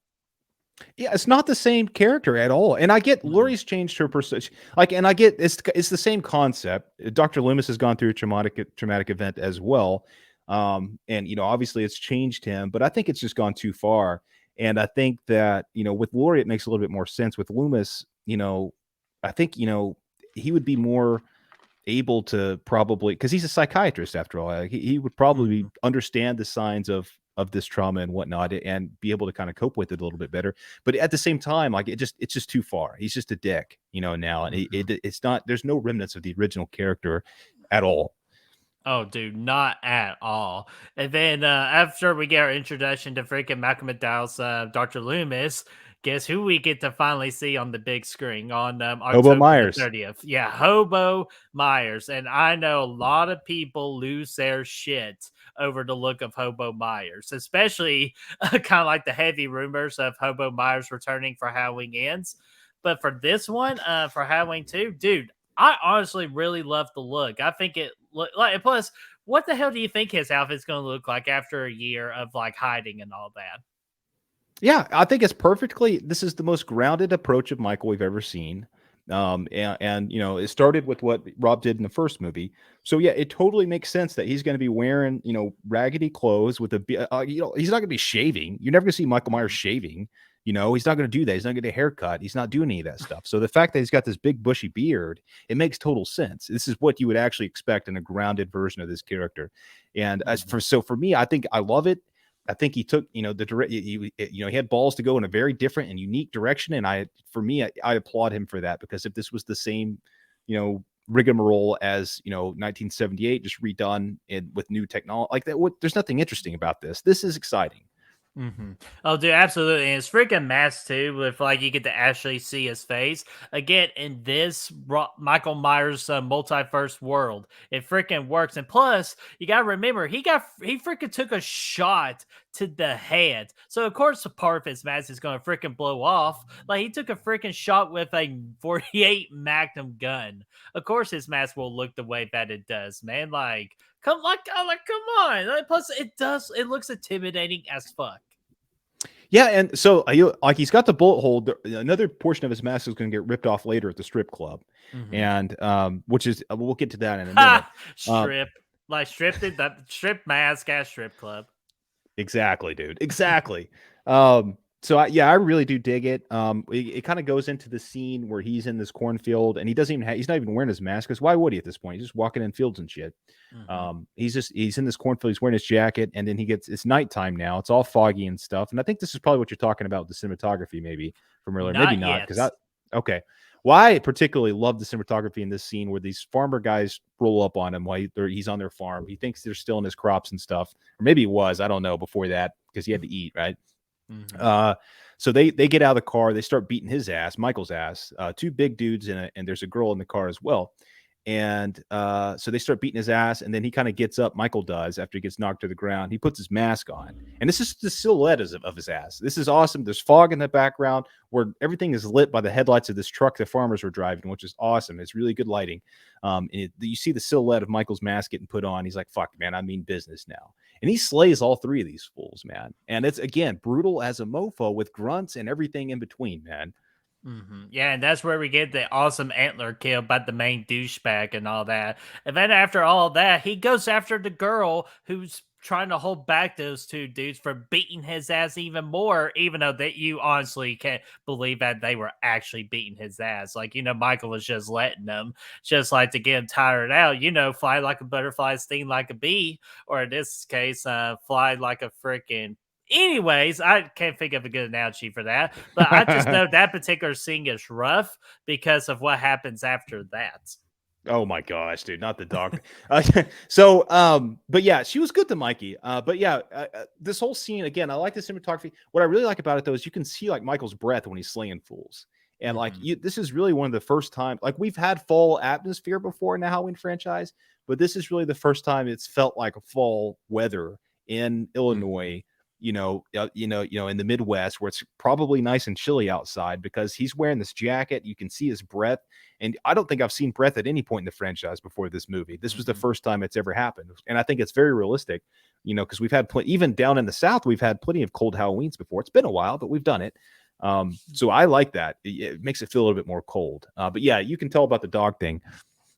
Yeah, it's not the same character at all. And I get Laurie's changed her perception. And I get it's the same concept. Dr. Loomis has gone through a traumatic event as well. And obviously it's changed him, but I think it's just gone too far. And I think that, with Laurie, it makes a little bit more sense. With Loomis, I think, he would be more able to probably, because he's a psychiatrist after all, he would probably understand the signs of this trauma and whatnot, and be able to kind of cope with it a little bit better. But at the same time, like it's just too far. He's just a dick, now, and it's not. There's no remnants of the original character at all. Oh, dude, not at all. And then after we get our introduction to freaking Malcolm McDowell's Dr. Loomis, guess who we get to finally see on the big screen on October Myers. the 30th? Yeah, Hobo Myers. And I know a lot of people lose their shit over the look of Hobo Myers, especially kind of like the heavy rumors of Hobo Myers returning for Halloween Ends. But for this one, for Halloween 2, dude, I honestly really love the look. I think it look like, plus, what the hell do you think his outfit's going to look like after a year of like hiding and all that? Yeah, I think this is the most grounded approach of Michael we've ever seen. And it started with what Rob did in the first movie. So yeah, it totally makes sense that he's going to be wearing, raggedy clothes with he's not going to be shaving. You're never going to see Michael Myers shaving. He's not going to do that. He's not going to get a haircut. He's not doing any of that stuff. So the fact that he's got this big bushy beard, it makes total sense. This is what you would actually expect in a grounded version of this character. And for me, I think I love it. I think he took, he had balls to go in a very different and unique direction. And I applaud him for that, because if this was the same, rigmarole as, 1978, just redone with new technology like that, there's nothing interesting about this. This is exciting. Oh, dude, absolutely. And it's freaking masked too, with like you get to actually see his face again in this Michael Myers multiverse world. It freaking works. And plus, you gotta remember, he freaking took a shot to the head, so of course the part of his mask is gonna freaking blow off. Like, he took a freaking shot with a 48 Magnum gun. Of course his mask will look the way that it does, man. Come on. Plus, it looks intimidating as fuck. Yeah, and so he's got the bullet hole. Another portion of his mask is going to get ripped off later at the strip club, and which is we'll get to that in a minute. Strip mask at strip club. Exactly, dude. Exactly. So I really do dig it. It kind of goes into the scene where he's in this cornfield, and he's not even wearing his mask, because why would he at this point? He's just walking in fields and shit. He's in this cornfield. He's wearing his jacket, and then it's nighttime now. It's all foggy and stuff. And I think this is probably what you're talking about with the cinematography, maybe from earlier, maybe not, because okay. Well, I particularly love the cinematography in this scene where these farmer guys roll up on him while he's on their farm. He thinks they're still in his crops and stuff, or maybe he was. I don't know before that, because he had to eat, right? So they get out of the car. They start beating his ass, Michael's ass. Two big dudes and there's a girl in the car as well. And so they start beating his ass, and then he kind of gets up. Michael does, after he gets knocked to the ground. He puts his mask on, and this is the silhouette of his ass. This is awesome. There's fog in the background where everything is lit by the headlights of this truck the farmers were driving, which is awesome. It's really good lighting. You see the silhouette of Michael's mask getting put on. He's like, "Fuck, man, I mean business now." And he slays all three of these fools, man. And it's, again, brutal as a mofo with grunts and everything in between, man. Yeah, and that's where we get the awesome antler kill by the main douchebag and all that. And then after all that, he goes after the girl who's trying to hold back those two dudes for beating his ass even more, even though that you honestly can't believe that they were actually beating his ass. Michael was just letting them, just like to get him tired out, fly like a butterfly, sting like a bee, or in this case, fly like a freaking Anyways, I can't think of a good analogy for that, but I just know that particular scene is rough because of what happens after that. Oh my gosh, dude, not the dog. But yeah, she was good to Mikey. But yeah, this whole scene again, I like the cinematography. What I really like about it though is you can see like Michael's breath when he's slaying fools, and like this is really one of the first time like we've had fall atmosphere before in the Halloween franchise, but this is really the first time it's felt like a fall weather in Illinois. In the Midwest where it's probably nice and chilly outside because he's wearing this jacket. You can see his breath. And I don't think I've seen breath at any point in the franchise before this movie. This was the first time it's ever happened. And I think it's very realistic, because we've had even down in the South, we've had plenty of cold Halloweens before. It's been a while, but we've done it. So I like that. It makes it feel a little bit more cold. But yeah, you can tell about the dog thing.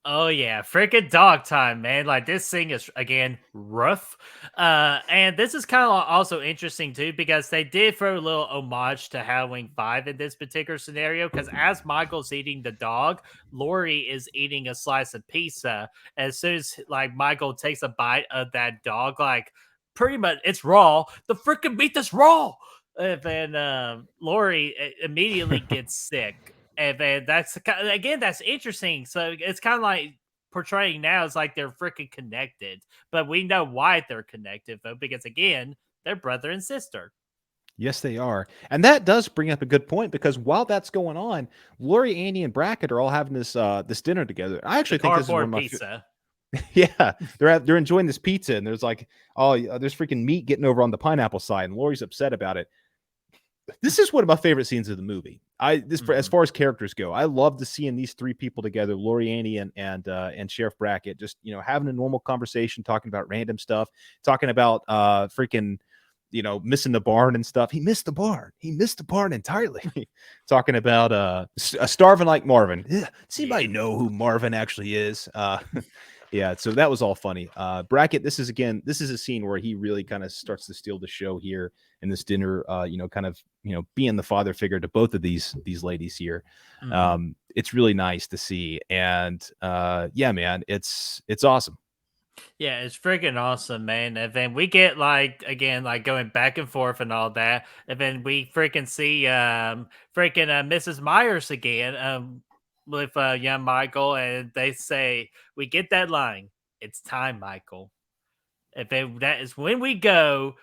Oh yeah, freaking dog time, man. Like this thing is again rough. And this is kind of also interesting too, because they did throw a little homage to Halloween 5 in this particular scenario. Because as Michael's eating the dog, Lori is eating a slice of pizza. As soon as like Michael takes a bite of that dog, like pretty much it's raw. The freaking meat is raw. And then Lori immediately gets sick. And then that's interesting. So it's kind of like portraying now as like they're freaking connected, but we know why they're connected though, because again, they're brother and sister. Yes, they are. And that does bring up a good point because while that's going on, Lori, Andy, and Brackett are all having this dinner together. I actually think this is one of my pizza. Yeah, they're enjoying this pizza, and there's like, there's freaking meat getting over on the pineapple side, and Lori's upset about it. This is one of my favorite scenes of the movie. As far as characters go, I love seeing these three people together, Lori, Annie, and Sheriff Brackett, just having a normal conversation, talking about random stuff, talking about freaking missing the barn and stuff. He missed the barn. He missed the barn entirely. Talking about starving like Marvin. Does anybody know who Marvin actually is? Yeah, so that was all funny. Brackett, this is a scene where he really kind of starts to steal the show here in this dinner, kind of, being the father figure to both of these ladies here. It's really nice to see. And yeah, man, it's awesome. Yeah, it's freaking awesome, man. And then we get like again, like going back and forth and all that. And then we freaking see Mrs. Myers again with young Michael, and they say we get that line. It's time, Michael. And then that is when we go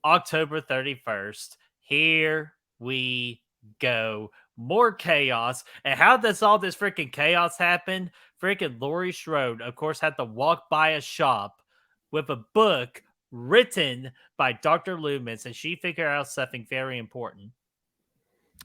October 31st. Here we go. More chaos. And how does all this freaking chaos happen? Freaking Laurie Strode, of course, had to walk by a shop with a book written by Dr. Loomis, and she figured out something very important.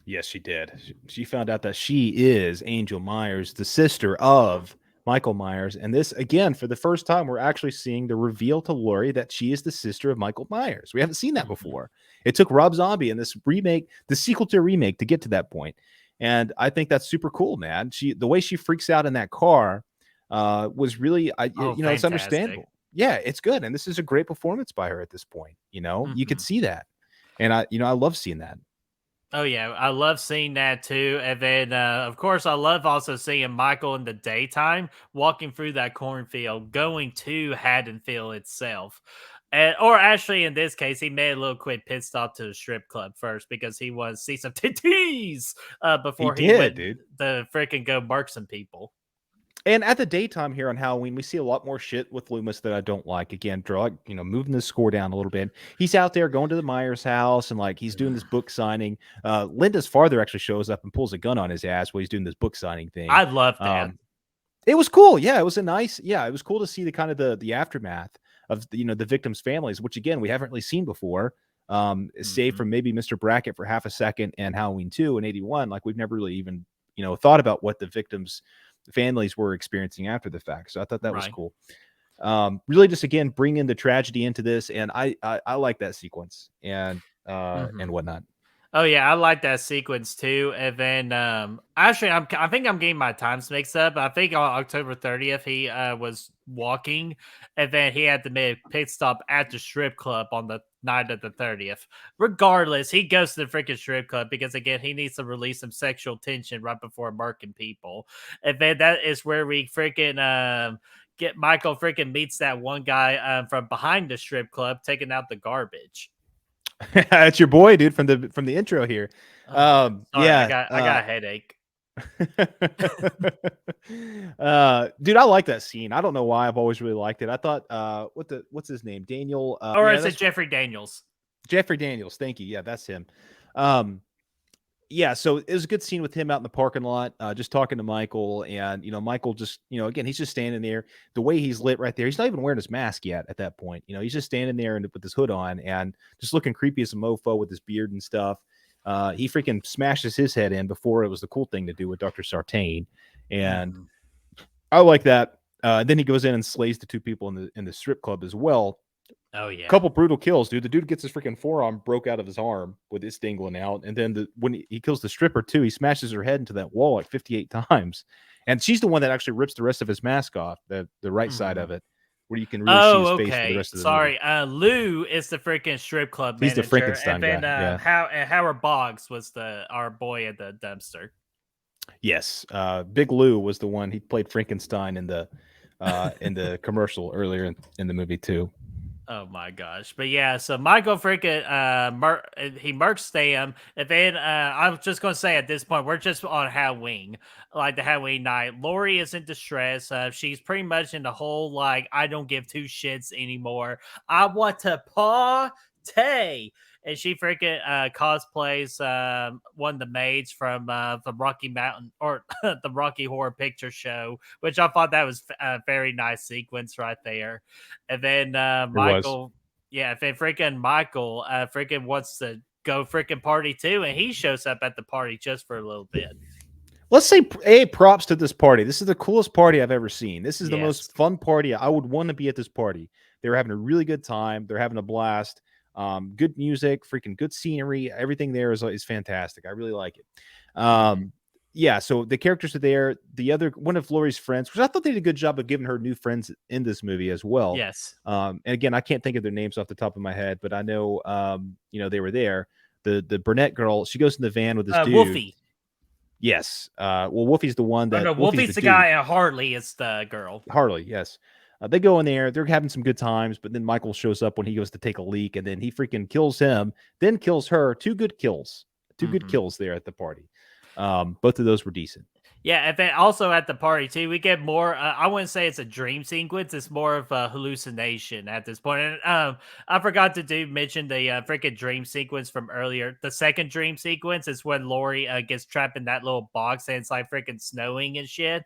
Yes, she did. She found out that she is Angel Myers, the sister of Michael Myers. And this, again, for the first time, we're actually seeing the reveal to Lori that she is the sister of Michael Myers. We haven't seen that before. It took Rob Zombie in this remake, the sequel to a remake, to get to that point. And I think that's super cool, man. The way she freaks out in that car was really, it's understandable. Yeah, it's good. And this is a great performance by her at this point. You could see that. And I love seeing that. Oh yeah, I love seeing that too. And then, of course, I love also seeing Michael in the daytime walking through that cornfield, going to Haddonfield itself. Or actually, in this case, he made a little quick pit stop to the strip club first because he wanted to see some titties before he went to freaking go mark some people. And at the daytime here on Halloween, we see a lot more shit with Loomis that I don't like. Again, moving the score down a little bit. He's out there going to the Myers house and like he's doing this book signing. Linda's father actually shows up and pulls a gun on his ass while he's doing this book signing thing. I love that. It was cool. Yeah, it was it was cool to see the kind of the aftermath of the victims' families, which again we haven't really seen before. Save from maybe Mr. Brackett for half a second and Halloween 2 and 81. Like we've never really even thought about what the victims' families were experiencing after the fact. So I thought that was cool. Really just again bringing the tragedy into this, and I like that sequence and whatnot. Oh yeah, I like that sequence too. And then actually I think I'm getting my times mixed up. I think on October 30th he was walking, and then he had to make a pit stop at the strip club on the night of the 30th. Regardless, he goes to the freaking strip club because again he needs to release some sexual tension right before murking people. And then that is where we freaking get Michael freaking meets that one guy from behind the strip club taking out the garbage. That's your boy, dude, from the intro here. Sorry, Yeah. I got a headache. Dude, I like that scene. I don't know why. I've always really liked it. I thought, what's his name? Daniel. Or Yeah, is it that's Jeffrey Daniels? Jeffrey Daniels. Thank you. Yeah, that's him. Um, yeah, so it was a good scene with him out in the parking lot, just talking to Michael, and Michael just, again, he's just standing there. The way he's lit right there, he's not even wearing his mask yet at that point. He's just standing there and with his hood on and just looking creepy as a mofo with his beard and stuff. He freaking smashes his head in before it was the cool thing to do with Dr. Sartain, and I like that. Then he goes in and slays the two people in the strip club as well. Oh yeah. Couple brutal kills, dude. The dude gets his freaking forearm broke out of his arm with it dangling out, and then when he kills the stripper too, he smashes her head into that wall like 58 times, and she's the one that actually rips the rest of his mask off, the right side of it, where you can really see his face for the rest of the movie. Sorry. Lou is the freaking strip club He's manager. the Frankenstein and then, guy. Yeah. Howard Boggs was our boy at the dumpster. Yes. Big Lou was the one. He played Frankenstein in the commercial earlier in the movie too. Oh my gosh. But yeah, so Michael freaking he murks Sam. And then I was just gonna say at this point, we're just on Halloween, like the Halloween night. Lori is in distress. She's pretty much in the whole like I don't give two shits anymore. I want to party. And she freaking cosplays one of the maids from the Rocky Mountain or the Rocky Horror Picture Show, which I thought that was a very nice sequence right there. And then Michael, yeah, if freaking Michael freaking wants to go freaking party too, and he shows up at the party just for a little bit. Let's say props to this party. This is the coolest party I've ever seen. This is the most fun party. I would want to be at this party. They were having a really good time. They're having a blast. Good music, freaking good scenery. Everything there is fantastic. I really like it. Yeah, so the characters are there. The other one of Laurie's friends, which I thought they did a good job of giving her new friends in this movie as well. Yes. And again, I can't think of their names off the top of my head, but I know they were there. The brunette girl, she goes in the van with this dude. Wolfie. Yes. Well, Wolfie's the one that. No, Wolfie's the guy, and Harley is the girl. Harley, yes. They go in there. They're having some good times, but then Michael shows up when he goes to take a leak, and then he freaking kills him, then kills her. Two good kills there at the party. Both of those were decent. Yeah, and then also at the party too, we get more. I wouldn't say it's a dream sequence; it's more of a hallucination at this point. And I forgot to mention the freaking dream sequence from earlier. The second dream sequence is when Lori gets trapped in that little box, and it's like freaking snowing and shit.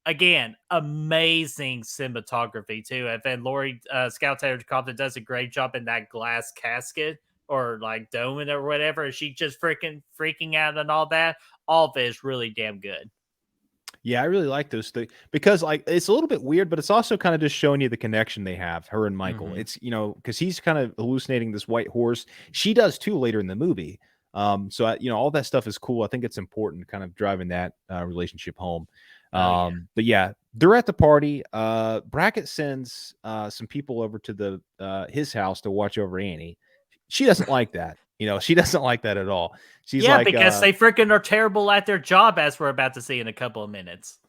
Again, amazing cinematography too. And then Lori Scout Taylor Compton does a great job in that glass casket or like dome or whatever. And she just freaking out and all that. All of it is really damn good. Yeah, I really like those things because like it's a little bit weird, but it's also kind of just showing you the connection they have, her and Michael. It's because he's kind of hallucinating this white horse. She does too later in the movie. So all that stuff is cool. I think it's important, kind of driving that relationship home. But yeah, they're at the party. Brackett sends some people over to his house to watch over Annie. She doesn't like that. She doesn't like that at all. She's like, because they freaking are terrible at their job, as we're about to see in a couple of minutes.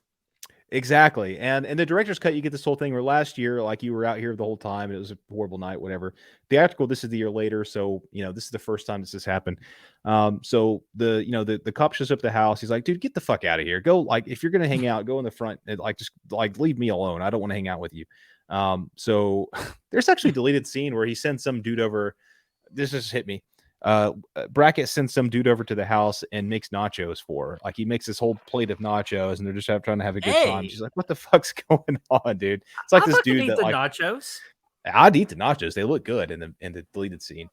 Exactly. And in the director's cut, you get this whole thing where last year, like you were out here the whole time. And it was a horrible night, whatever. Theatrical, this is the year later. So, this is the first time this has happened. So the cop shows up at the house. He's like, dude, get the fuck out of here. Go, like, if you're going to hang out, go in the front and just leave me alone. I don't want to hang out with you. So there's actually a deleted scene where he sends some dude over. This just hit me. Brackett sends some dude over to the house and makes nachos for her. Like he makes this whole plate of nachos and they're just trying to have a good time. She's like, what the fuck's going on, dude? It's like this dude that like nachos. I'd eat the nachos. They look good in the deleted scene.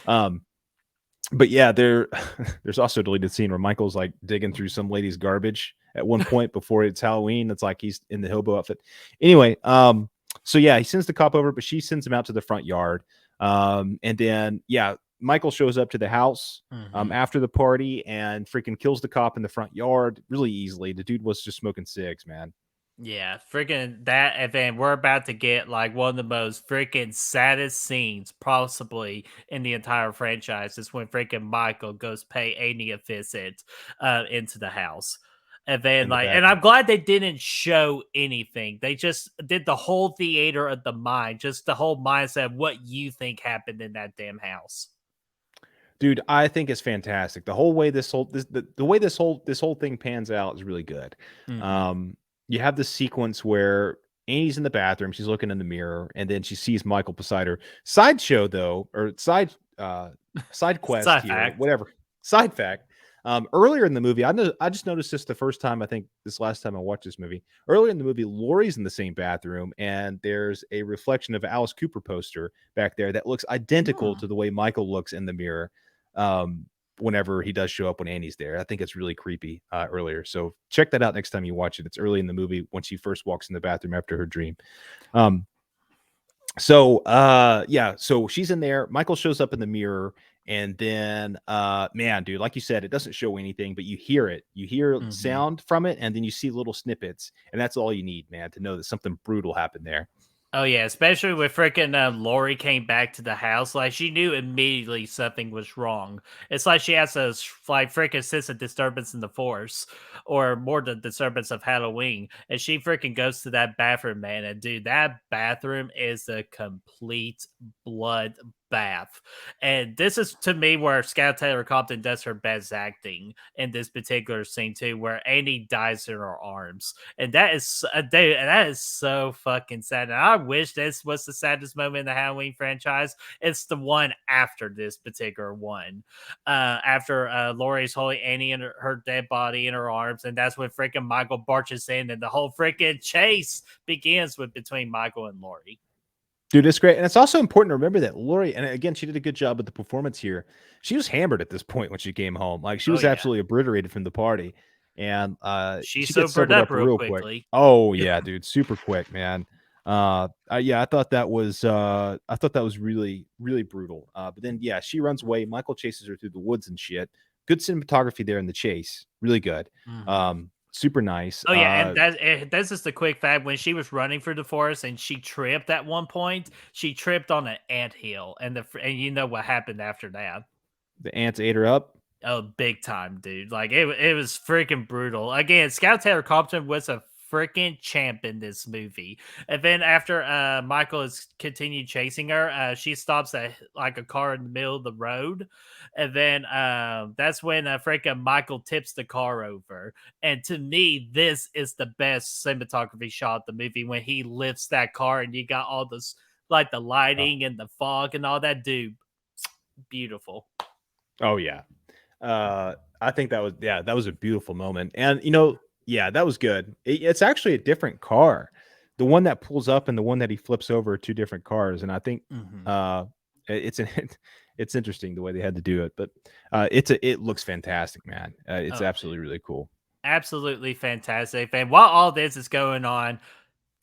But yeah, there's also a deleted scene where Michael's like digging through some lady's garbage at one point before it's Halloween. It's like he's in the hobo outfit. Anyway, so yeah, he sends the cop over, but she sends him out to the front yard. And then Michael shows up to the house after the party and freaking kills the cop in the front yard really easily. The dude was just smoking cigs, man. Yeah, freaking that. And then we're about to get like one of the most freaking saddest scenes possibly in the entire franchise is when freaking Michael goes pay Annie a visit into the house. And then In the like, back. and I'm glad they didn't show anything. They just did the whole theater of the mind, just the whole mindset of what you think happened in that damn house. Dude, I think it's fantastic. The whole way the way this whole thing pans out is really good. You have this sequence where Annie's in the bathroom, she's looking in the mirror, and then she sees Michael beside her. Sideshow though, or side quest Side here, fact. whatever. Side fact. Earlier in the movie, I just noticed this the first time, I think this last time I watched this movie. Earlier in the movie, Laurie's in the same bathroom, and there's a reflection of Alice Cooper poster back there that looks identical to the way Michael looks in the mirror. Whenever he does show up when Annie's there. I think it's really creepy earlier. So check that out next time you watch it. It's early in the movie when she first walks in the bathroom after her dream. So she's in there. Michael shows up in the mirror, and then man, dude, like you said, it doesn't show anything, but you hear it. You hear sound from it, and then you see little snippets, and that's all you need, man, to know that something brutal happened there. Oh yeah, especially when freaking Lori came back to the house, like she knew immediately something was wrong. It's like she has a like freaking sense of disturbance in the force, or more the disturbance of Halloween, and she freaking goes to that bathroom, man. And dude, that bathroom is a complete blood bath. And this is to me where Scout Taylor Compton does her best acting in this particular scene too, where Annie dies in her arms. And that is that is so fucking sad. And I wish this was the saddest moment in the Halloween franchise. It's the one after this particular one. After Laurie's holding Annie and her dead body in her arms, and that's when freaking Michael barges in, and the whole freaking chase begins with between Michael and Laurie. Dude, it's great. And it's also important to remember that Laurie, and again, she did a good job with the performance here. She was hammered at this point when she came home. Like she was absolutely obliterated from the party. And she gets sobered up real quick. Oh yeah, dude, super quick, man. I thought that was really, really brutal. But then yeah, she runs away. Michael chases her through the woods and shit. Good cinematography there in the chase. Really good. Super nice. Oh yeah, and that's just a quick fact. When she was running through the forest and she tripped at one point, she tripped on an anthill, and you know what happened after that? The ants ate her up. Oh, big time, dude! Like it was freaking brutal. Again, Scout Taylor Compton was a freaking champ in this movie. And then after Michael has continued chasing her, she stops at like a car in the middle of the road, and then that's when freaking Michael tips the car over. And to me, this is the best cinematography shot of the movie, when he lifts that car and you got all this like the lighting and the fog and all that. Dude, beautiful. Oh yeah. I think that was a beautiful moment. And yeah, that was good. It's actually a different car. The one that pulls up and the one that he flips over are two different cars. And I think it's interesting the way they had to do it. But it looks fantastic, man. It's absolutely really cool. Absolutely fantastic. And while all this is going on,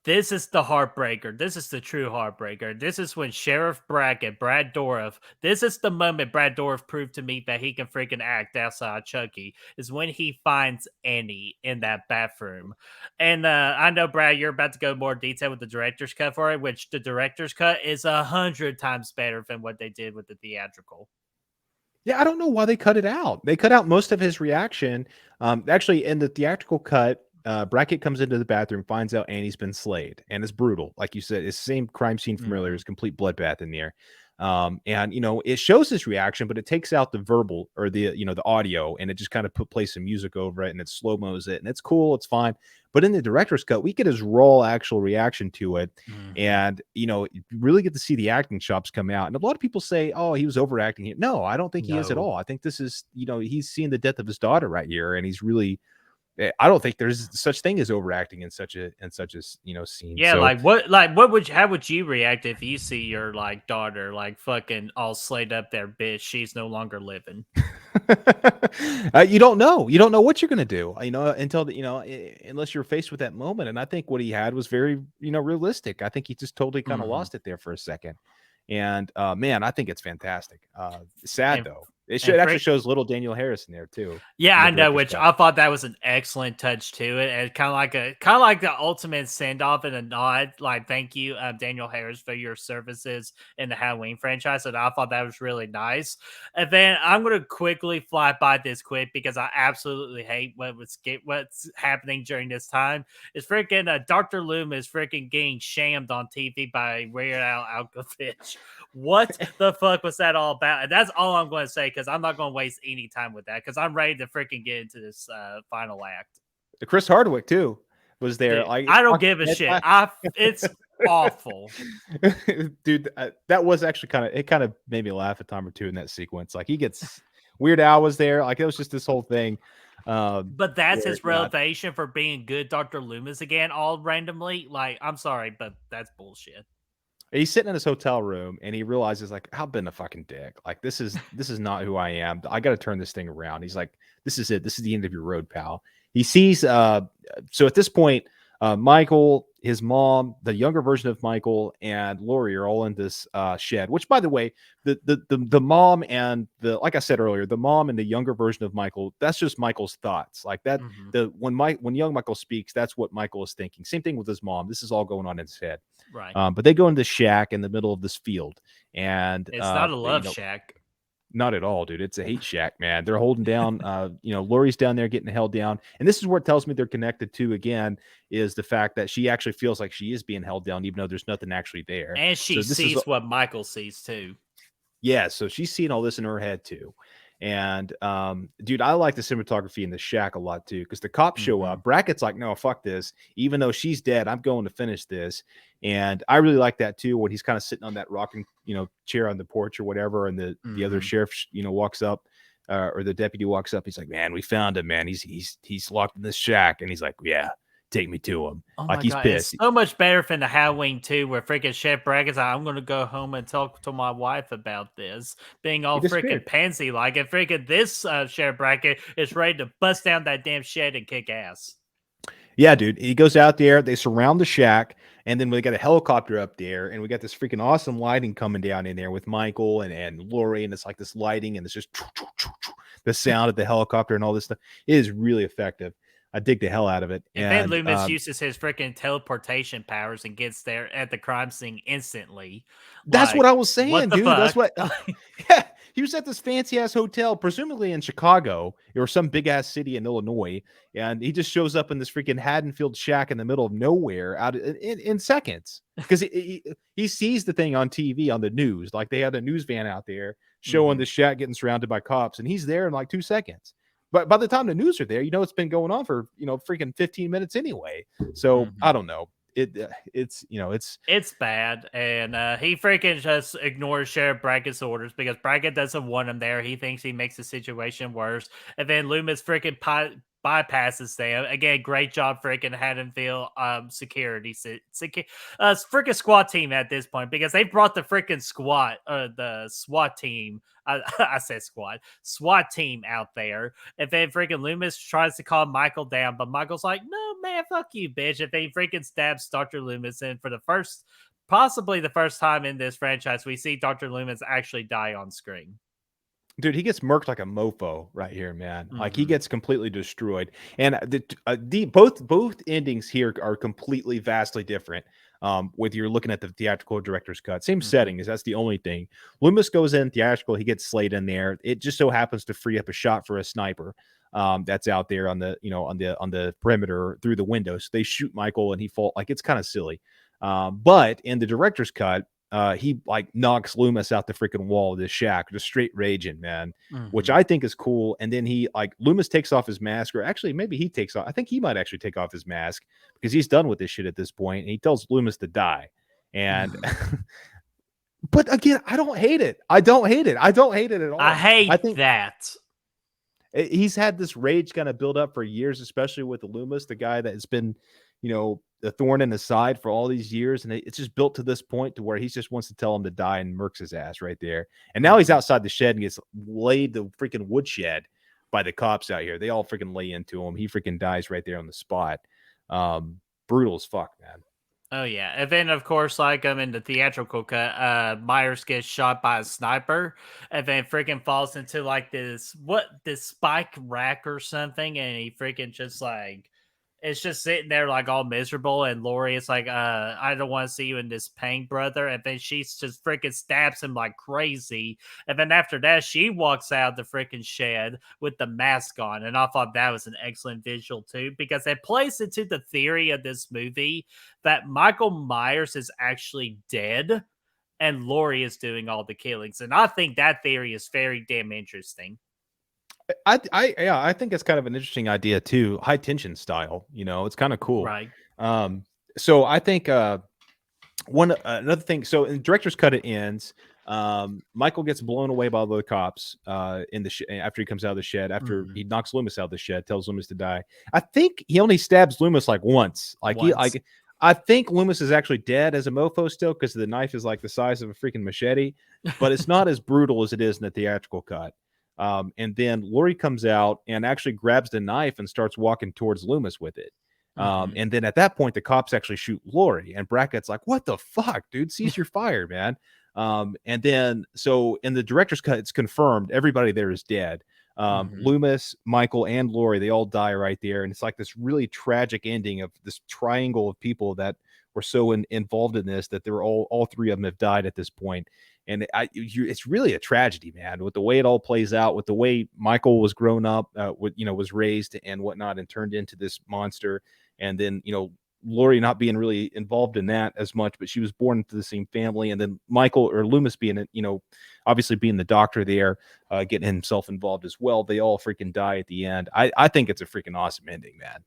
this is the heartbreaker. This is the true heartbreaker. This is when Sheriff Brackett, Brad Dourif, this is the moment Brad Dourif proved to me that he can freaking act outside Chucky, is when he finds Annie in that bathroom. And I know, Brad, you're about to go more detail with the director's cut for it, which the director's cut is 100 times better than what they did with the theatrical. Yeah, I don't know why they cut it out. They cut out most of his reaction. Actually, in the theatrical cut, Brackett comes into the bathroom, finds out Annie's been slayed, and it's brutal. Like you said, it's the same crime scene from earlier. It's complete bloodbath in there. And it shows his reaction, but it takes out the verbal or the audio, and it just kind of plays some music over it, and it slow-mos it, and it's cool, it's fine. But in the director's cut, we get his raw actual reaction to it, and you really get to see the acting chops come out. And a lot of people say, "Oh, he was overacting it." No, I don't think he is at all. I think this is he's seeing the death of his daughter right here, and he's really. I don't think there's such thing as overacting in such a scene. Yeah, how would you react if you see your like daughter like fucking all slayed up there, bitch? She's no longer living. You don't know what you're gonna do, until unless you're faced with that moment. And I think what he had was very realistic. I think he just totally kind of lost it there for a second. And man, I think it's fantastic. Sad though. It actually shows little Daniel Harris in there too. Yeah, I know, which I thought that was an excellent touch to it, and kind of like the ultimate send off and a nod, like thank you, Daniel Harris, for your services in the Halloween franchise. And I thought that was really nice. And then I'm gonna quickly fly by this quick because I absolutely hate what's happening during this time. Is freaking Dr. Loomis freaking getting shamed on TV by Weird Al Yankovic. What the fuck was that all about? And that's all I'm going to say because I'm not going to waste any time with that because I'm ready to freaking get into this final act. Chris Hardwick too was there. Dude, like I don't give a shit. It's awful, dude. That was actually kind of made me laugh a time or two in that sequence. Like he gets Weird Al was there. Like it was just this whole thing. But that's his revelation for being good Dr. Loomis again, all randomly. Like, I'm sorry, but that's bullshit. He's sitting in his hotel room and he realizes, like, I've been a fucking dick. Like, this is not who I am. I got to turn this thing around. He's like, this is it. This is the end of your road, pal. He sees, so at this point, Michael, his mom, the younger version of Michael, and Lori are all in this shed. Which, by the way, the mom and like I said earlier, the mom and the younger version of Michael, that's just Michael's thoughts. Like that, when young Michael speaks, that's what Michael is thinking. Same thing with his mom. This is all going on in his head. Right. But they go into the shack in the middle of this field, and it's not a love shack. Not at all, dude. It's a hate shack, man. They're holding down, Lori's down there getting held down. And this is where it tells me they're connected to, again, is the fact that she actually feels like she is being held down, even though there's nothing actually there. And she sees what Michael sees, too. Yeah, so she's seeing all this in her head, too. And, dude, I like the cinematography in the shack a lot, too, because the cops show up. Brackett's like, no, fuck this. Even though she's dead, I'm going to finish this. And I really like that, too, when he's kind of sitting on that rocking, chair on the porch or whatever. And the other sheriff, walks up, or the deputy walks up. He's like, man, we found him, man. He's locked in this shack. And he's like, yeah, take me to him. Oh like, he's pissed. It's so much better from the Halloween 2 where freaking Chef Brackett's like, I'm going to go home and talk to my wife about this. Being all freaking pansy like, and freaking this Chef Brackett is ready to bust down that damn shed and kick ass. Yeah, dude. He goes out there. They surround the shack. And then we got a helicopter up there. And we got this freaking awesome lighting coming down in there with Michael and Lori. And it's like this lighting. And it's just the sound of the helicopter and all this stuff. It is really effective. I dig the hell out of it. And then Loomis uses his freaking teleportation powers and gets there at the crime scene instantly. That's what I was saying, dude. Fuck? That's what. Yeah, he was at this fancy ass hotel, presumably in Chicago or some big ass city in Illinois, and he just shows up in this freaking Haddonfield shack in the middle of nowhere, out in seconds, because he sees the thing on TV on the news, like they had a news van out there showing the shack getting surrounded by cops, and he's there in like 2 seconds. But by the time the news are there, it's been going on for, freaking 15 minutes anyway. So I don't know. It's bad. And he freaking just ignores Sheriff Brackett's orders because Brackett doesn't want him there. He thinks he makes the situation worse. And then Loomis freaking bypasses them. Again, great job freaking Haddonfield security. Freaking SWAT team at this point because they brought the freaking the SWAT team. I said SWAT team out there. And then freaking Loomis tries to calm Michael down, but Michael's like, no, man, fuck you, bitch. And then he freaking stabs Dr. Loomis. And for possibly the first time in this franchise, we see Dr. Loomis actually die on screen. Dude, he gets murked like a mofo right here, man. Like he gets completely destroyed. And both endings here are completely vastly different. Whether you're looking at the theatrical director's cut, same setting, is that's the only thing. Loomis goes in theatrical, he gets slayed in there. It just so happens to free up a shot for a sniper that's out there on the perimeter through the window. So they shoot Michael and he falls. Like it's kind of silly. But in the director's cut, he like knocks Loomis out the freaking wall of this shack, just straight raging, man, which I think is cool. And then Loomis takes off his mask, or actually maybe he takes off. I think he might actually take off his mask because he's done with this shit at this point. And he tells Loomis to die. And, but again, I don't hate it. I don't hate it at all. I think that he's had this rage kind of build up for years, especially with Loomis, the guy that has been, a thorn in his side for all these years. And it's just built to this point to where he just wants to tell him to die and murks his ass right there. And now he's outside the shed and gets laid the freaking woodshed by the cops out here. They all freaking lay into him. He freaking dies right there on the spot. Brutal as fuck, man. Oh yeah, and then of course, like in the theatrical cut, Myers gets shot by a sniper, and then freaking falls into like this spike rack or something, and he freaking just like it's just sitting there like all miserable, and Lori is like, I don't want to see you in this pain, brother. And then she just freaking stabs him like crazy. And then after that, she walks out the freaking shed with the mask on. And I thought that was an excellent visual too, because it plays into the theory of this movie that Michael Myers is actually dead and Lori is doing all the killings. And I think that theory is very damn interesting. Yeah, I think it's kind of an interesting idea too. High tension style, it's kind of cool. Right. Um, so I think another thing. So in director's cut, it ends. Michael gets blown away by the cops in the after he comes out of the shed. After he knocks Loomis out of the shed, tells Loomis to die. I think he only stabs Loomis like once. I think Loomis is actually dead as a mofo still because the knife is like the size of a freaking machete, but it's not as brutal as it is in the theatrical cut. And then Lori comes out and actually grabs the knife and starts walking towards Loomis with it. And then at that point, the cops actually shoot Lori, and Brackett's like, "What the fuck, dude? Cease your fire, man." And then so in the director's cut, it's confirmed everybody there is dead. Loomis, Michael, and Lori, they all die right there. And it's like this really tragic ending of this triangle of people that were so involved in this that they were all three of them have died at this point. And it's really a tragedy, man, with the way it all plays out, with the way Michael was grown up, was raised and whatnot, and turned into this monster. And then, Lori not being really involved in that as much, but she was born into the same family. And then Michael or Loomis being, obviously being the doctor there, getting himself involved as well. They all freaking die at the end. I think it's a freaking awesome ending, man.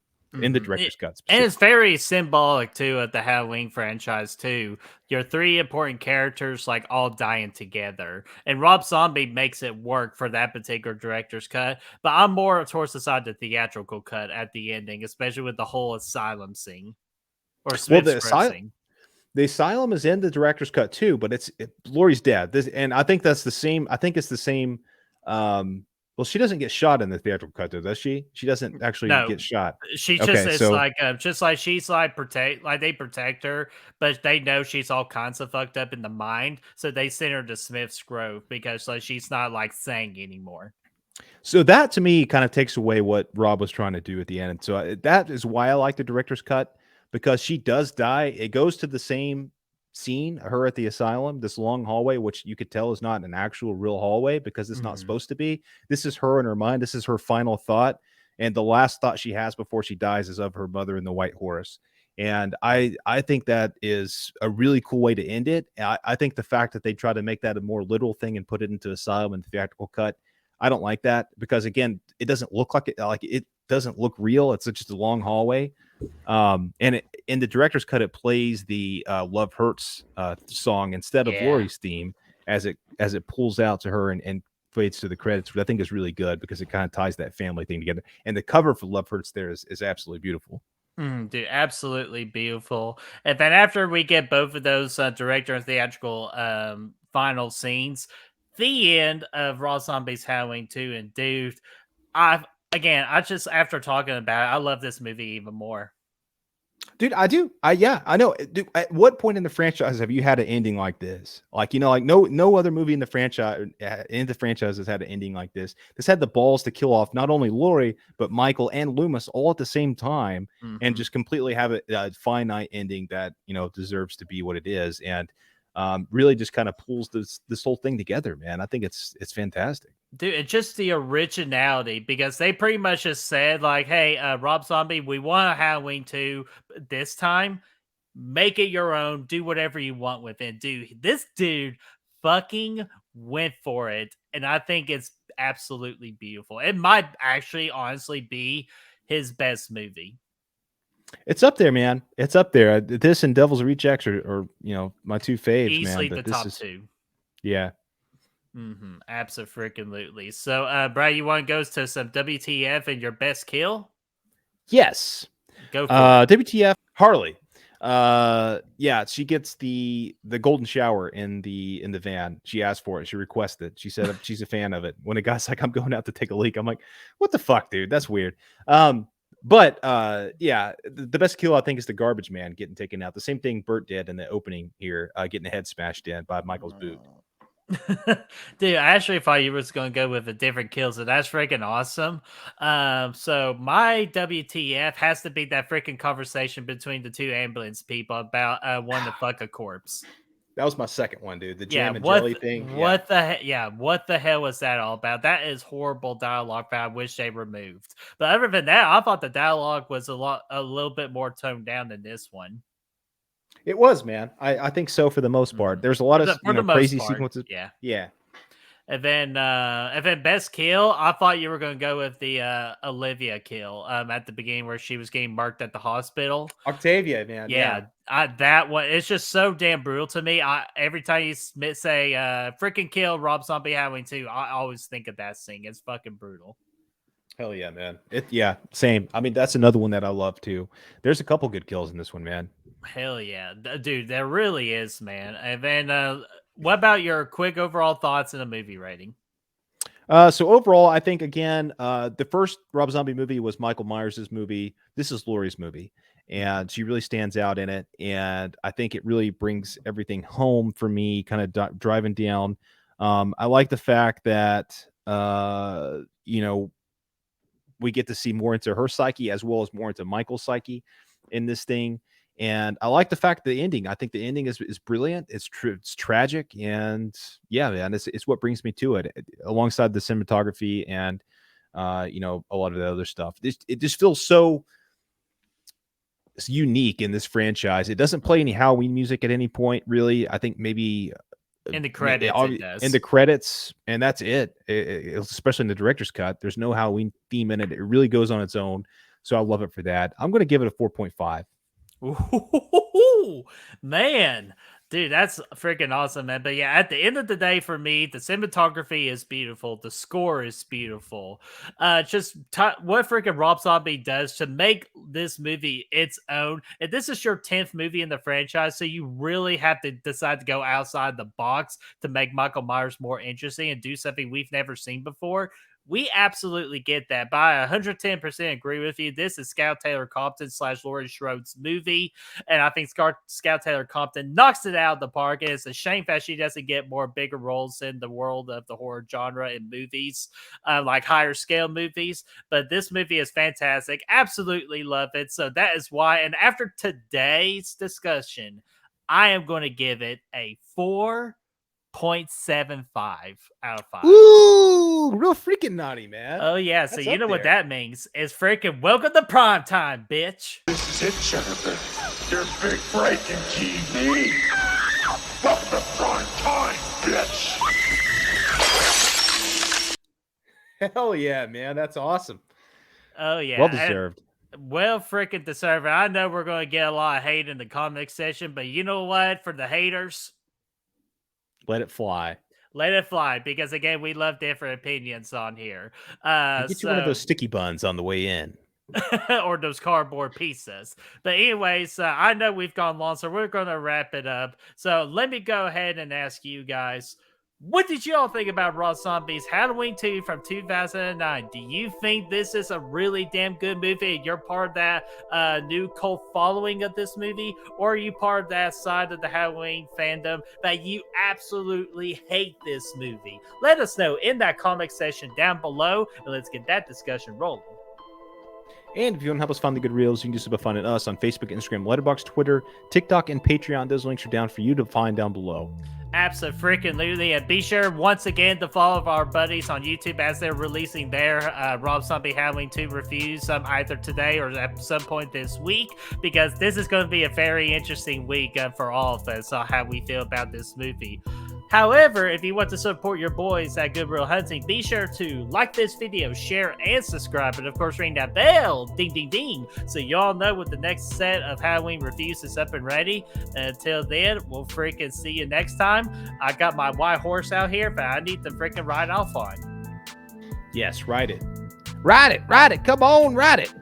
In the director's cut. And it's very symbolic too of the Halloween franchise too. Your three important characters like all dying together. And Rob Zombie makes it work for that particular director's cut. But I'm more towards the side of the theatrical cut at the ending, especially with the whole asylum scene. Or Smith's scene. The asylum is in the director's cut too, but Lori's dead. And I think that's the same. I think it's the same. Well, she doesn't get shot in the theatrical cut, though, does she? She doesn't actually get shot. She just like she's like they protect her, but they know she's all kinds of fucked up in the mind, so they send her to Smith's Grove because like she's not like sane anymore. So that to me kind of takes away what Rob was trying to do at the end. So that is why I like the director's cut, because she does die. It goes to the same scene, her at the asylum, this long hallway, which you could tell is not an actual real hallway because it's not supposed to be. This is her in her mind. This is her final thought. And the last thought she has before she dies is of her mother in the white horse. And I think that is a really cool way to end it. I think the fact that they try to make that a more literal thing and put it into asylum and theatrical cut, I don't like that because, again, it doesn't look like it doesn't look real. It's just a long hallway. And in the director's cut, it plays the Love Hurts song instead of Lori's theme as it pulls out to her and fades to the credits, which I think is really good because it kind of ties that family thing together. And the cover for Love Hurts there is absolutely beautiful. Dude, absolutely beautiful. And then after we get both of those director and theatrical final scenes, the end of Raw Zombies Halloween 2, and dude, I just after talking about it, I love this movie even more. Dude, I do. I know. Dude, at what point in the franchise have you had an ending like this? Like, no other movie in the franchise has had an ending like this. This had the balls to kill off not only Lori, but Michael and Loomis all at the same time and just completely have a finite ending that, deserves to be what it is. And really just kind of pulls this whole thing together, man. I think it's fantastic. Dude, it's just the originality because they pretty much just said like, hey, Rob Zombie, we want a Halloween 2 this time. Make it your own. Do whatever you want with it. Dude, this dude fucking went for it. And I think it's absolutely beautiful. It might actually honestly be his best movie. It's up there, man. It's up there. This and Devil's Rejects are my two faves, easily man. The top two. Yeah. Absolutely. So, Brad, you want to go to some WTF and your best kill? Yes. Go for it. WTF, Harley. She gets the golden shower in the van. She asked for it. She requested it. She said she's a fan of it. When a guy's like, I'm going out to take a leak, I'm like, what the fuck, dude? That's weird. But yeah, the best kill I think is the garbage man getting taken out. The same thing Bert did in the opening here, getting a head smashed in by Michael's boot. Dude, I actually thought you was going to go with a different kill, so that's freaking awesome. So my WTF has to be that freaking conversation between the two ambulance people about wanting to fuck a corpse. That was my second one, dude. The Yeah, jam and jelly thing. what the hell was that all about? That is horrible dialogue that I wish they removed. But other than that, I thought the dialogue was a little bit more toned down than this one. It was, man. I think so for the most part. There's a lot of crazy sequences. Yeah. And then best kill, I thought you were going to go with the Olivia kill at the beginning where she was getting marked at the hospital. Octavia, man. Yeah. That one, it's just so damn brutal to me. Every time you say freaking kill Rob Zombie Halloween 2, I always think of that scene. It's fucking brutal. Hell yeah, man. Same. I mean, that's another one that I love too. There's a couple good kills in this one, man. Hell yeah. Dude, there really is, man. And then what about your quick overall thoughts and a movie rating? So overall, I think again, the first Rob Zombie movie was Michael Myers' movie. This is Laurie's movie, and she really stands out in it. And I think it really brings everything home for me, kind of driving down. I like the fact that we get to see more into her psyche as well as more into Michael's psyche in this thing. And I like the fact that the ending. I think the ending is brilliant. It's tragic, and yeah, man, it's what brings me to it, alongside the cinematography and a lot of the other stuff. It just feels so unique in this franchise. It doesn't play any Halloween music at any point, really. I think maybe in the credits, it does. In the credits, and that's it. Especially in the director's cut, there's no Halloween theme in it. It really goes on its own. So I love it for that. I'm going to give it a 4.5. Ooh, man, dude, that's freaking awesome, man. But yeah, at the end of the day, for me, the cinematography is beautiful, the score is beautiful. What freaking Rob Zombie does to make this movie its own. And this is your 10th movie in the franchise, so you really have to decide to go outside the box to make Michael Myers more interesting and do something we've never seen before. We absolutely get that. But I 110% agree with you. This is Scout Taylor Compton / Laurie Schrode's movie. And I think Scout Taylor Compton knocks it out of the park. And it's a shame that she doesn't get more bigger roles in the world of the horror genre in movies, like higher scale movies. But this movie is fantastic. Absolutely love it. So that is why. And after today's discussion, I am going to give it a 4.75 out of 5. Ooh, real freaking naughty, man. Oh yeah, so you know what that means? It's freaking welcome to prime time, bitch. This is it, Jennifer. Your big breaking TV. Welcome to prime time, bitch. Hell yeah, man. That's awesome. Oh yeah. Well deserved. Well freaking deserved. I know we're going to get a lot of hate in the comic section, but you know what? For the haters, let it fly. Let it fly, because again, we love different opinions on here. Get you one of those sticky buns on the way in. Or those cardboard pizzas. But anyways, I know we've gone long, so we're going to wrap it up. So let me go ahead and ask you guys, what did you all think about Rob Zombie's Halloween 2 from 2009? Do you think this is a really damn good movie and you're part of that new cult following of this movie? Or are you part of that side of the Halloween fandom that you absolutely hate this movie? Let us know in that comment section down below, and let's get that discussion rolling. And if you want to help us find the good reels, you can do so by finding us on Facebook, Instagram, Letterboxd, Twitter, TikTok, and Patreon. Those links are down for you to find down below. Absolutely, and be sure once again to follow our buddies on YouTube as they're releasing their Rob Zombie Halloween 2 reviews either today or at some point this week, because this is going to be a very interesting week for all of us on how we feel about this movie. However, if you want to support your boys at Good Real Hunting, be sure to like this video, share, and subscribe. And of course, ring that bell, ding, ding, ding, so y'all know when the next set of Halloween reviews is up and ready. And until then, we'll freaking see you next time. I got my white horse out here, but I need to freaking ride off on. Yes, ride it. Ride it. Ride it. Come on, ride it.